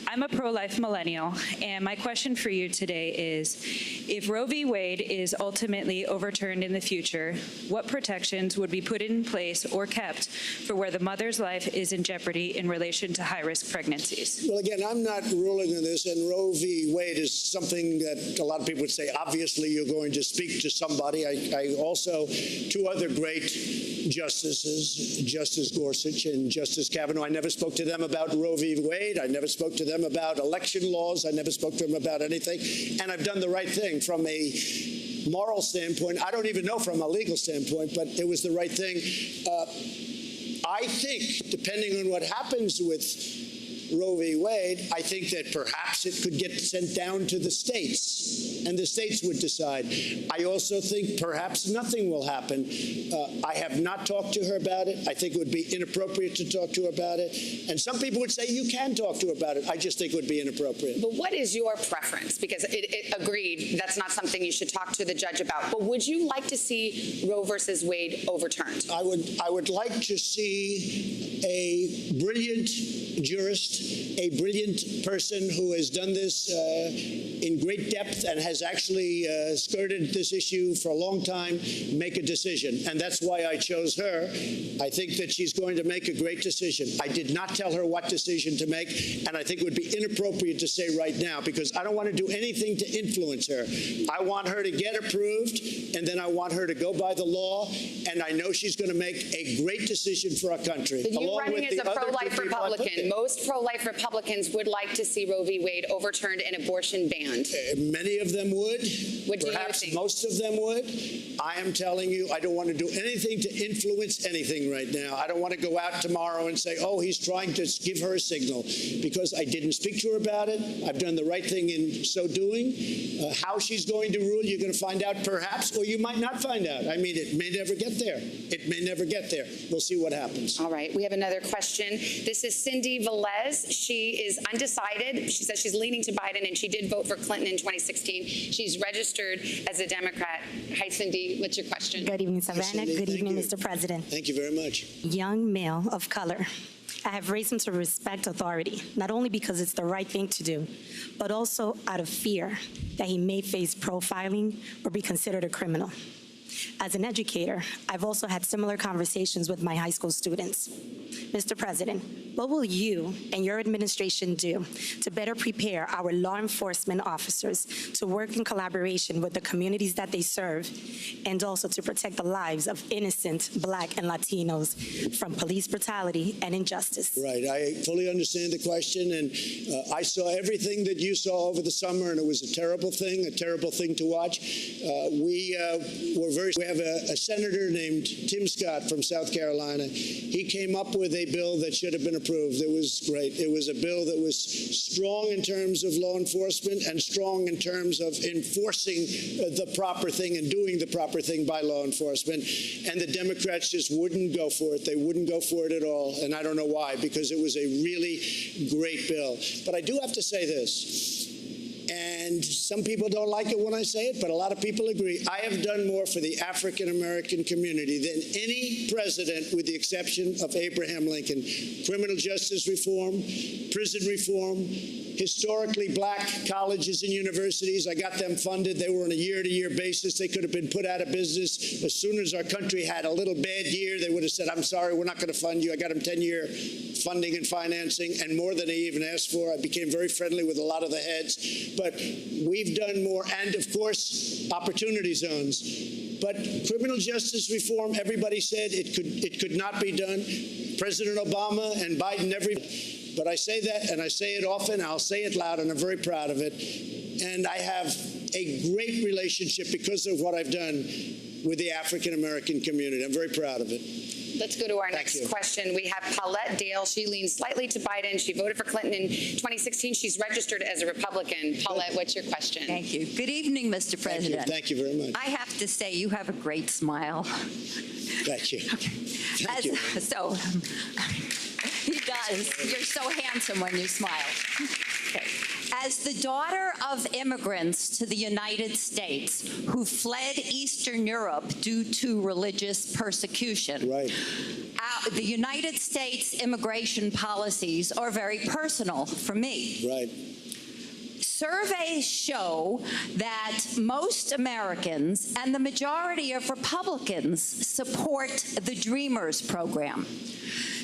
I'm a pro-life millennial, and my question for you today is, if Roe v. Wade is ultimately overturned in the future, what protections would be put in place or kept for where the mother's life is in jeopardy in relation to high-risk pregnancies? Well, again, I'm not ruling on this, and Roe v. Wade is something that a lot of people would say, obviously, you're going to speak to somebody. I also, two other great justices, Justice Gorsuch and Justice Kavanaugh, I never spoke to them about Roe v. Wade. I never spoke to them about election laws. I never spoke to them about anything. And I've done the right thing from a moral standpoint. I don't even know from a legal standpoint, but it was the right thing. I think, depending on what happens with Roe v. Wade, I think that perhaps it could get sent down to the states, and the states would decide. I also think perhaps nothing will happen. I have not talked to her about it. I think it would be inappropriate to talk to her about it. And some people would say you can talk to her about it. I just think it would be inappropriate. But what is your preference? Because it agreed that's not something you should talk to the judge about. But would you like to see Roe versus Wade overturned? I would like to see a brilliant jurist, a brilliant person who has done this in great depth and has actually skirted this issue for a long time, make a decision. And that's why I chose her. I think that she's going to make a great decision. I did not tell her what decision to make, and I think it would be inappropriate to say right now, because I don't want to do anything to influence her. I want her to get approved, and then I want her to go by the law, and I know she's going to make a great decision for our country. But you running as a pro-life Republican, most pro-life Republicans would like to see Roe v. Wade overturned and abortion banned. Many of them would. What do Perhaps you think? most of them would. I am telling you, I don't want to do anything to influence anything right now. I don't want to go out tomorrow and say, oh, he's trying to give her a signal, because I didn't speak to her about it. I've done the right thing in so doing. How she's going to rule, you're going to find out perhaps, or you might not find out. I mean, it may never get there. It may never get there. We'll see what happens. All right. We have another question. This is Cindy Velez. She is undecided. She says she's leaning to Biden, and she did vote for Clinton in 2016. She's registered as a Democrat. Hi, Cindy. What's your question? Good evening, Savannah. Good evening, Mr. President. Thank you very much. Young male of color. I have raised him to respect authority, not only because it's the right thing to do, but also out of fear that he may face profiling or be considered a criminal. As an educator, I've also had similar conversations with my high school students. Mr. President, what will you and your administration do to better prepare our law enforcement officers to work in collaboration with the communities that they serve, and also to protect the lives of innocent Black and Latinos from police brutality and injustice? Right. I fully understand the question, and I saw everything that you saw over the summer, and it was a terrible thing to watch. We have a senator named Tim Scott from South Carolina. He came up with a bill that should have been approved. It was great. It was a bill that was strong in terms of law enforcement and strong in terms of enforcing the proper thing and doing the proper thing by law enforcement. And the Democrats just wouldn't go for it. They wouldn't go for it at all. And I don't know why, because it was a really great bill. But I do have to say this. And some people don't like it when I say it, but a lot of people agree. I have done more for the African-American community than any president, with the exception of Abraham Lincoln. Criminal justice reform, prison reform, historically Black colleges and universities. I got them funded. They were on a year-to-year basis. They could have been put out of business. As soon as our country had a little bad year, they would have said, I'm sorry, we're not going to fund you. I got them 10-year funding and financing, and more than they even asked for. I became very friendly with a lot of the heads. But we've done more, and of course, opportunity zones. But criminal justice reform, everybody said it could not be done. President Obama and Biden But I say that, and I say it often, I'll say it loud, and I'm very proud of it. And I have a great relationship because of what I've done with the African-American community. I'm very proud of it. Let's go to our next question. We have Paulette Dale. She leans slightly to Biden. She voted for Clinton in 2016. She's registered as a Republican. Paulette, what's your question? Thank you. Good evening, Mr. President. Thank you very much. I have to say, you have a great smile. Thank you. Okay. Thank you. So, he does. You're so handsome when you smile. Okay. As the daughter of immigrants to the United States who fled Eastern Europe due to religious persecution, the United States immigration policies are very personal for me. Right. Surveys show that most Americans and the majority of Republicans support the Dreamers program.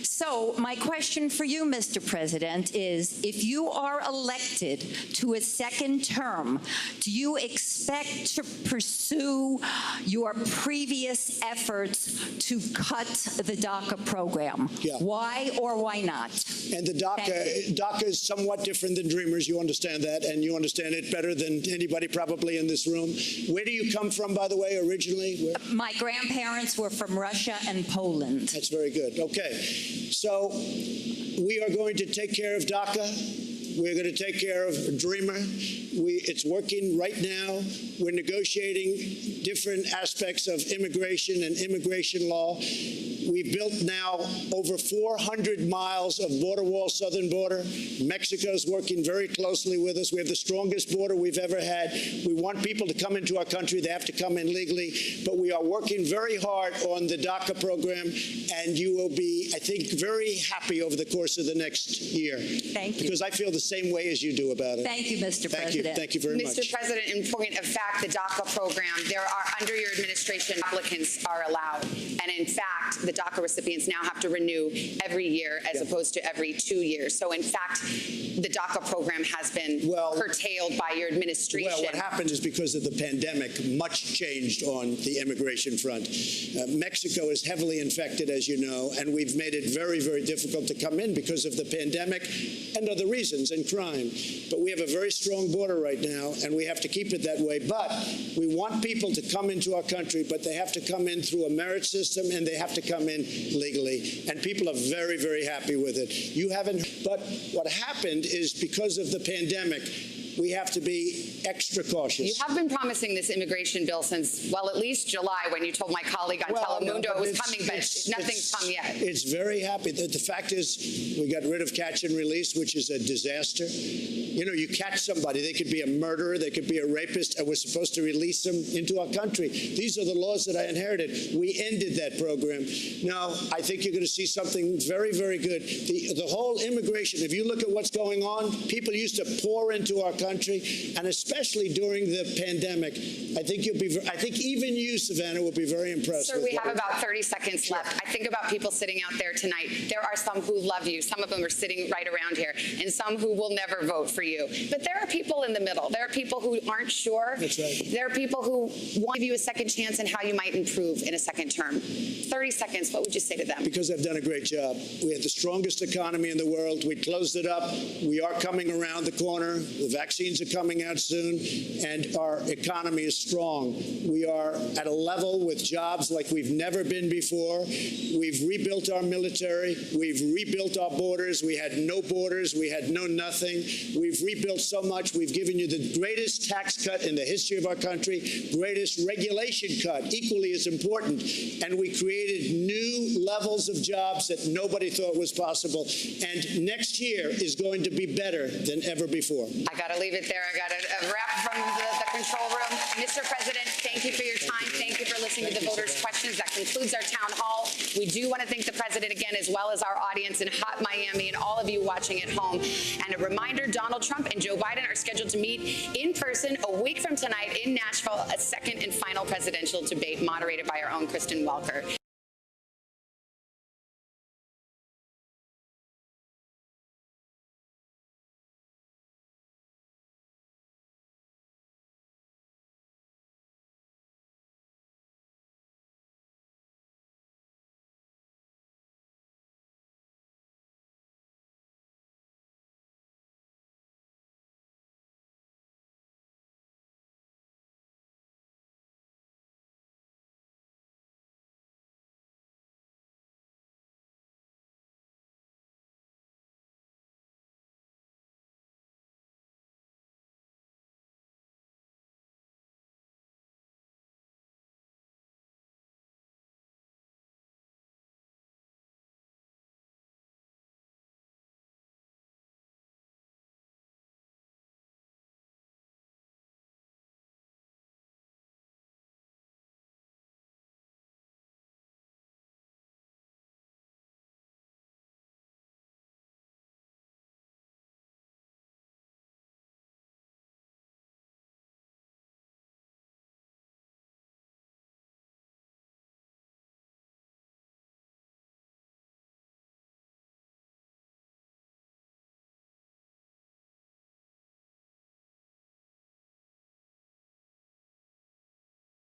So my question for you, Mr. President, is if you are elected to a second term, do you expect expect to pursue your previous efforts to cut the DACA program? Yeah. Why or why not? And the DACA is somewhat different than Dreamers. You understand that, and you understand it better than anybody probably in this room. Where do you come from, by the way, originally? Where? My grandparents were from Russia and Poland. That's very good. Okay. So we are going to take care of DACA. We're going to take care of Dreamer. It's working right now. We're negotiating different aspects of immigration and immigration law. We've built now over 400 miles of border wall, southern border. Mexico's working very closely with us. We have the strongest border we've ever had. We want people to come into our country. They have to come in legally. But we are working very hard on the DACA program, and you will be, I think, very happy over the course of the next year. Thank you. Because I feel the same way as you do about it. Thank you, Mr. President. Thank you very much. Mr. President, in point of fact, the DACA program, there are, under your administration, applicants are allowed. And in fact, the DACA recipients now have to renew every year as opposed to every 2 years. So in fact, the DACA program has been curtailed by your administration. Well, what happened is because of the pandemic, much changed on the immigration front. Mexico is heavily infected, as you know, and we've made it very, very difficult to come in because of the pandemic and other reasons, and crime. But we have a very strong border right now, and we have to keep it that way. But we want people to come into our country, but they have to come in through a merit system, and they have to come in legally. And people are very, very happy with it. You haven't, but what happened is because of the pandemic, we have to be extra cautious. You have been promising this immigration bill since, well, at least July, when you told my colleague on Telemundo it was coming, but nothing's come yet. It's very happy. The fact is, we got rid of catch and release, which is a disaster. You know, you catch somebody, they could be a murderer, they could be a rapist, and we're supposed to release them into our country. These are the laws that I inherited. We ended that program. Now, I think you're going to see something very, very good. The whole immigration, if you look at what's going on, people used to pour into our country, and especially during the pandemic. I think even you, Savannah, will be very impressed. Sir, we have about 30 seconds left. I think about people sitting out there tonight. There are some who love you. Some of them are sitting right around here, and some who will never vote for you. But there are people in the middle. There are people who aren't sure. That's right. There are people who want to give you a second chance and how you might improve in a second term. 30 seconds. What would you say to them? Because they've done a great job. We had the strongest economy in the world. We closed it up. We are coming around the corner. The vaccines are coming out soon, and our economy is strong. We are at a level with jobs like we've never been before. We've rebuilt our military. We've rebuilt our borders. We had no borders. We had no nothing. We've rebuilt so much. We've given you the greatest tax cut in the history of our country, greatest regulation cut, equally as important, and we created new levels of jobs that nobody thought was possible. And next year is going to be better than ever before. I got to leave it there. I got a wrap from the control room. Mr. President, thank you for your time. Thank you for listening to the voters' questions. That concludes our town hall. We do want to thank the president again, as well as our audience in hot Miami and all of you watching at home. And a reminder, Donald Trump and Joe Biden are scheduled to meet in person a week from tonight in Nashville, a second and final presidential debate moderated by our own Kristen Welker.